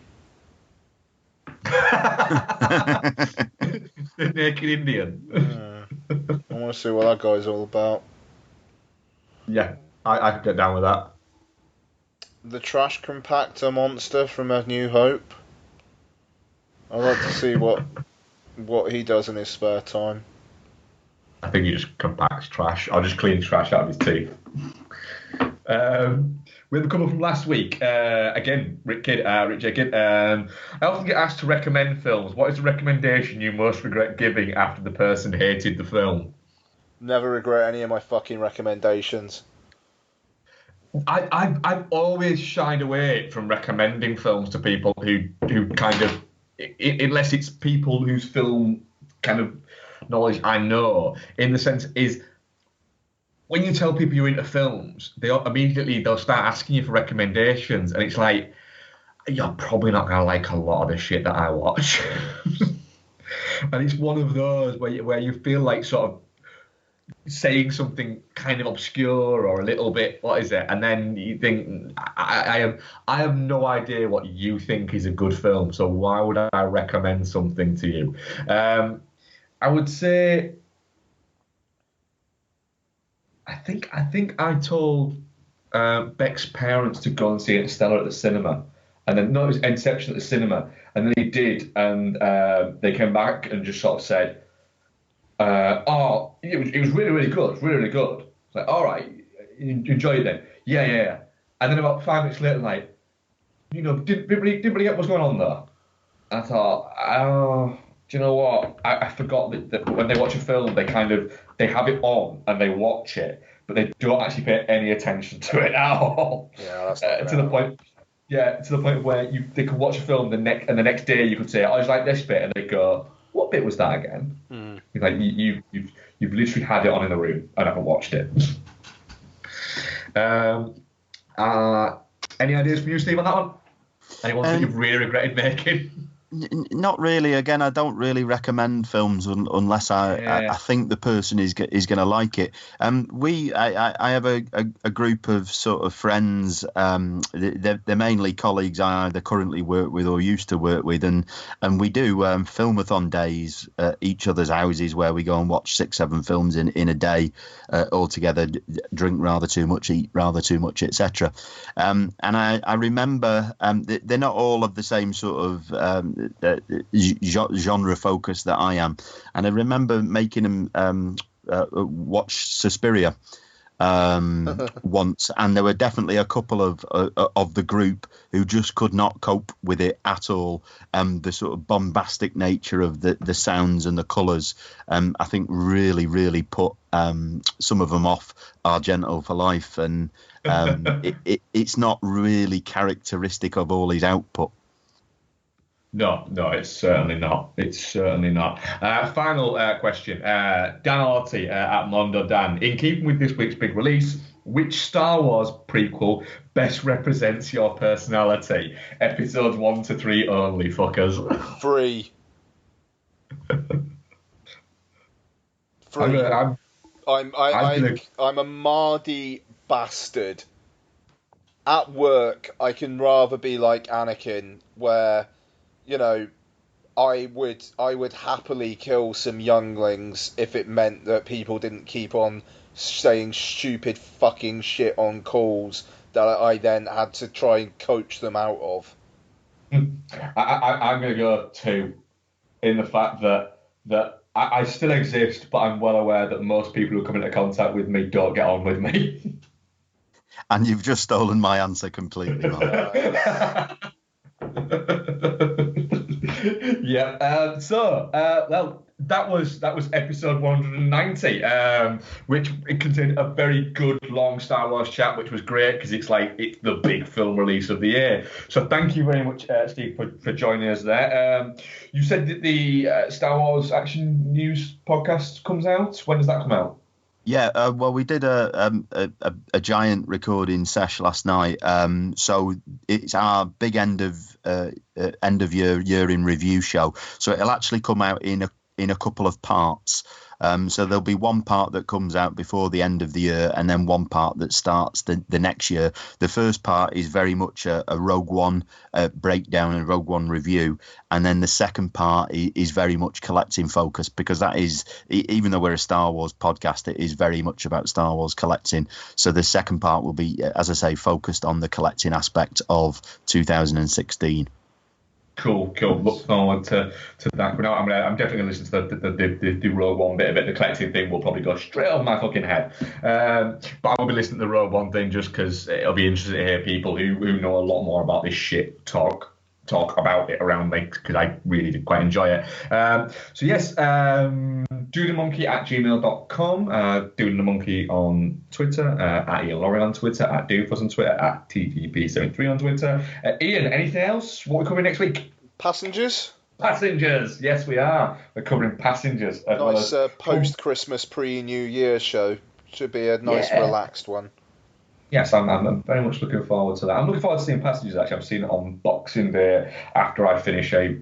The naked Indian. I want to see what that guy's all about. Yeah, I could get down with that. The trash compactor monster from A New Hope. I'd like to see what he does in his spare time. I think he just compacts trash. I'll just clean trash out of his teeth. We have a couple from last week. Again, Rick J. Kidd. I often get asked to recommend films. What is the recommendation you most regret giving after the person hated the film? Never regret any of my fucking recommendations. I've always shied away from recommending films to people who kind of, unless it's people whose film kind of knowledge I know, in the sense is, when you tell people you're into films, they'll start asking you for recommendations, and it's like, you're probably not gonna like a lot of the shit that I watch. And it's one of those where you feel like sort of saying something kind of obscure or a little bit, what is it? And then you think, I have no idea what you think is a good film, so why would I recommend something to you? I would say, I think I told Beck's parents to go and see Interstellar at the cinema, and then no, it was Inception at the cinema, and then he did, and they came back and just sort of said, "Oh, it was really, really good, really, really good." It's like, all right, you enjoyed it then? Yeah. And then about 5 minutes later, like, didn't really get what's going on there. And I thought, oh, do you know what? I forgot that when they watch a film, they have it on and they watch it, but they don't actually pay any attention to it at all. Yeah, that's not to the point. Yeah, to the point where they could watch a film the next day you could say, "Oh, I just like this bit," and they go, "What bit was that again?" You're like, you've literally had it on in the room and haven't watched it. Any ideas from you, Steve, on that one? Anyone that you've really regretted making? Not really. Again, I don't really recommend films unless I think the person is going to like it. I have a group of sort of friends. They're mainly colleagues I either currently work with or used to work with, and we do filmathon days at each other's houses where we go and watch 6-7 films in a day all together, drink rather too much, eat rather too much, etc. And I remember they're not all of the same sort of genre focus that I am, and I remember making them watch Suspiria once, and there were definitely a couple of the group who just could not cope with it at all. The sort of bombastic nature of the sounds and the colours, I think really put some of them off Argento for life, and it's not really characteristic of all his output. No, it's certainly not. It's certainly not. Final question. Dan Orty at Mondo Dan. In keeping with this week's big release, which Star Wars prequel best represents your personality? Episodes 1 to 3 only, fuckers. 3. 3. I'm a Mardy bastard. At work, I can rather be like Anakin, where, you know, I would happily kill some younglings if it meant that people didn't keep on saying stupid fucking shit on calls that I then had to try and coach them out of. I'm going to go 2, in the fact that I still exist, but I'm well aware that most people who come into contact with me don't get on with me. And you've just stolen my answer completely, Mark. Yeah. Well, that was episode 190, which it contained a very good long Star Wars chat, which was great because it's the big film release of the year. So thank you very much, Steve, for joining us there. You said that the Star Wars Action News podcast comes out. When does that come out? Yeah, well, we did a giant recording sesh last night. So it's our big end of year in review show. So it'll actually come out in a couple of parts. So there'll be one part that comes out before the end of the year, and then one part that starts the next year. The first part is very much a Rogue One breakdown and Rogue One review, and then the second part is very much collecting focus, because that is, even though we're a Star Wars podcast, it is very much about Star Wars collecting. So the second part will be, as I say, focused on the collecting aspect of 2016. Cool. Look forward to that. I'm definitely going to listen to the Rogue One bit of it. The collecting thing will probably go straight on my fucking head. But I will be listening to the Rogue One thing just because it'll be interesting to hear people who know a lot more about this shit talk about it around me, because I really did quite enjoy it. So yes, dothemonkey@gmail.com, Doing the Monkey on Twitter, at Ian Laurie on Twitter, at Doofus on Twitter, at TGP73 on Twitter. Ian, anything else? What are we covering next week? Passengers, yes we are. We're covering Passengers. Nice post-Christmas, pre-New Year show. Should be a nice relaxed one. Yes, I'm very much looking forward to that. I'm looking forward to seeing Passengers, actually. I'm seeing it on Boxing Day after I finish a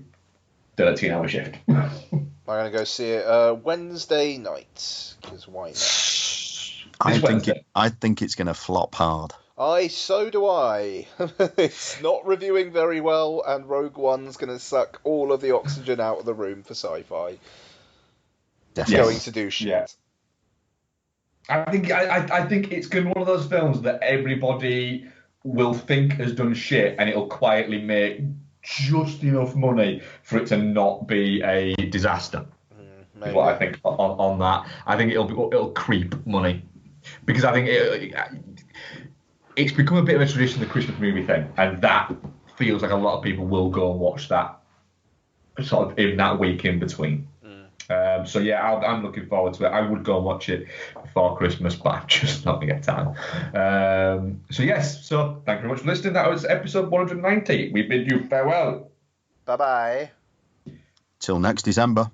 13-hour shift. I'm going to go see it Wednesday night, because why not? I think it's going to flop hard. So do I. It's not reviewing very well, and Rogue One's going to suck all of the oxygen out of the room for sci-fi. It's going to do shit. Yeah. I think it's going to be one of those films that everybody will think has done shit, and it'll quietly make just enough money for it to not be a disaster. Is what I think on that. I think it'll creep money, because I think it's become a bit of a tradition, the Christmas movie thing, and that feels like a lot of people will go and watch that sort of in that week in between. So yeah, I'm looking forward to it. I would go and watch it before Christmas, but I'm just not going to get time. So yes, so thank you very much for listening. That was episode 190. We bid you farewell. Bye-bye. Till next December.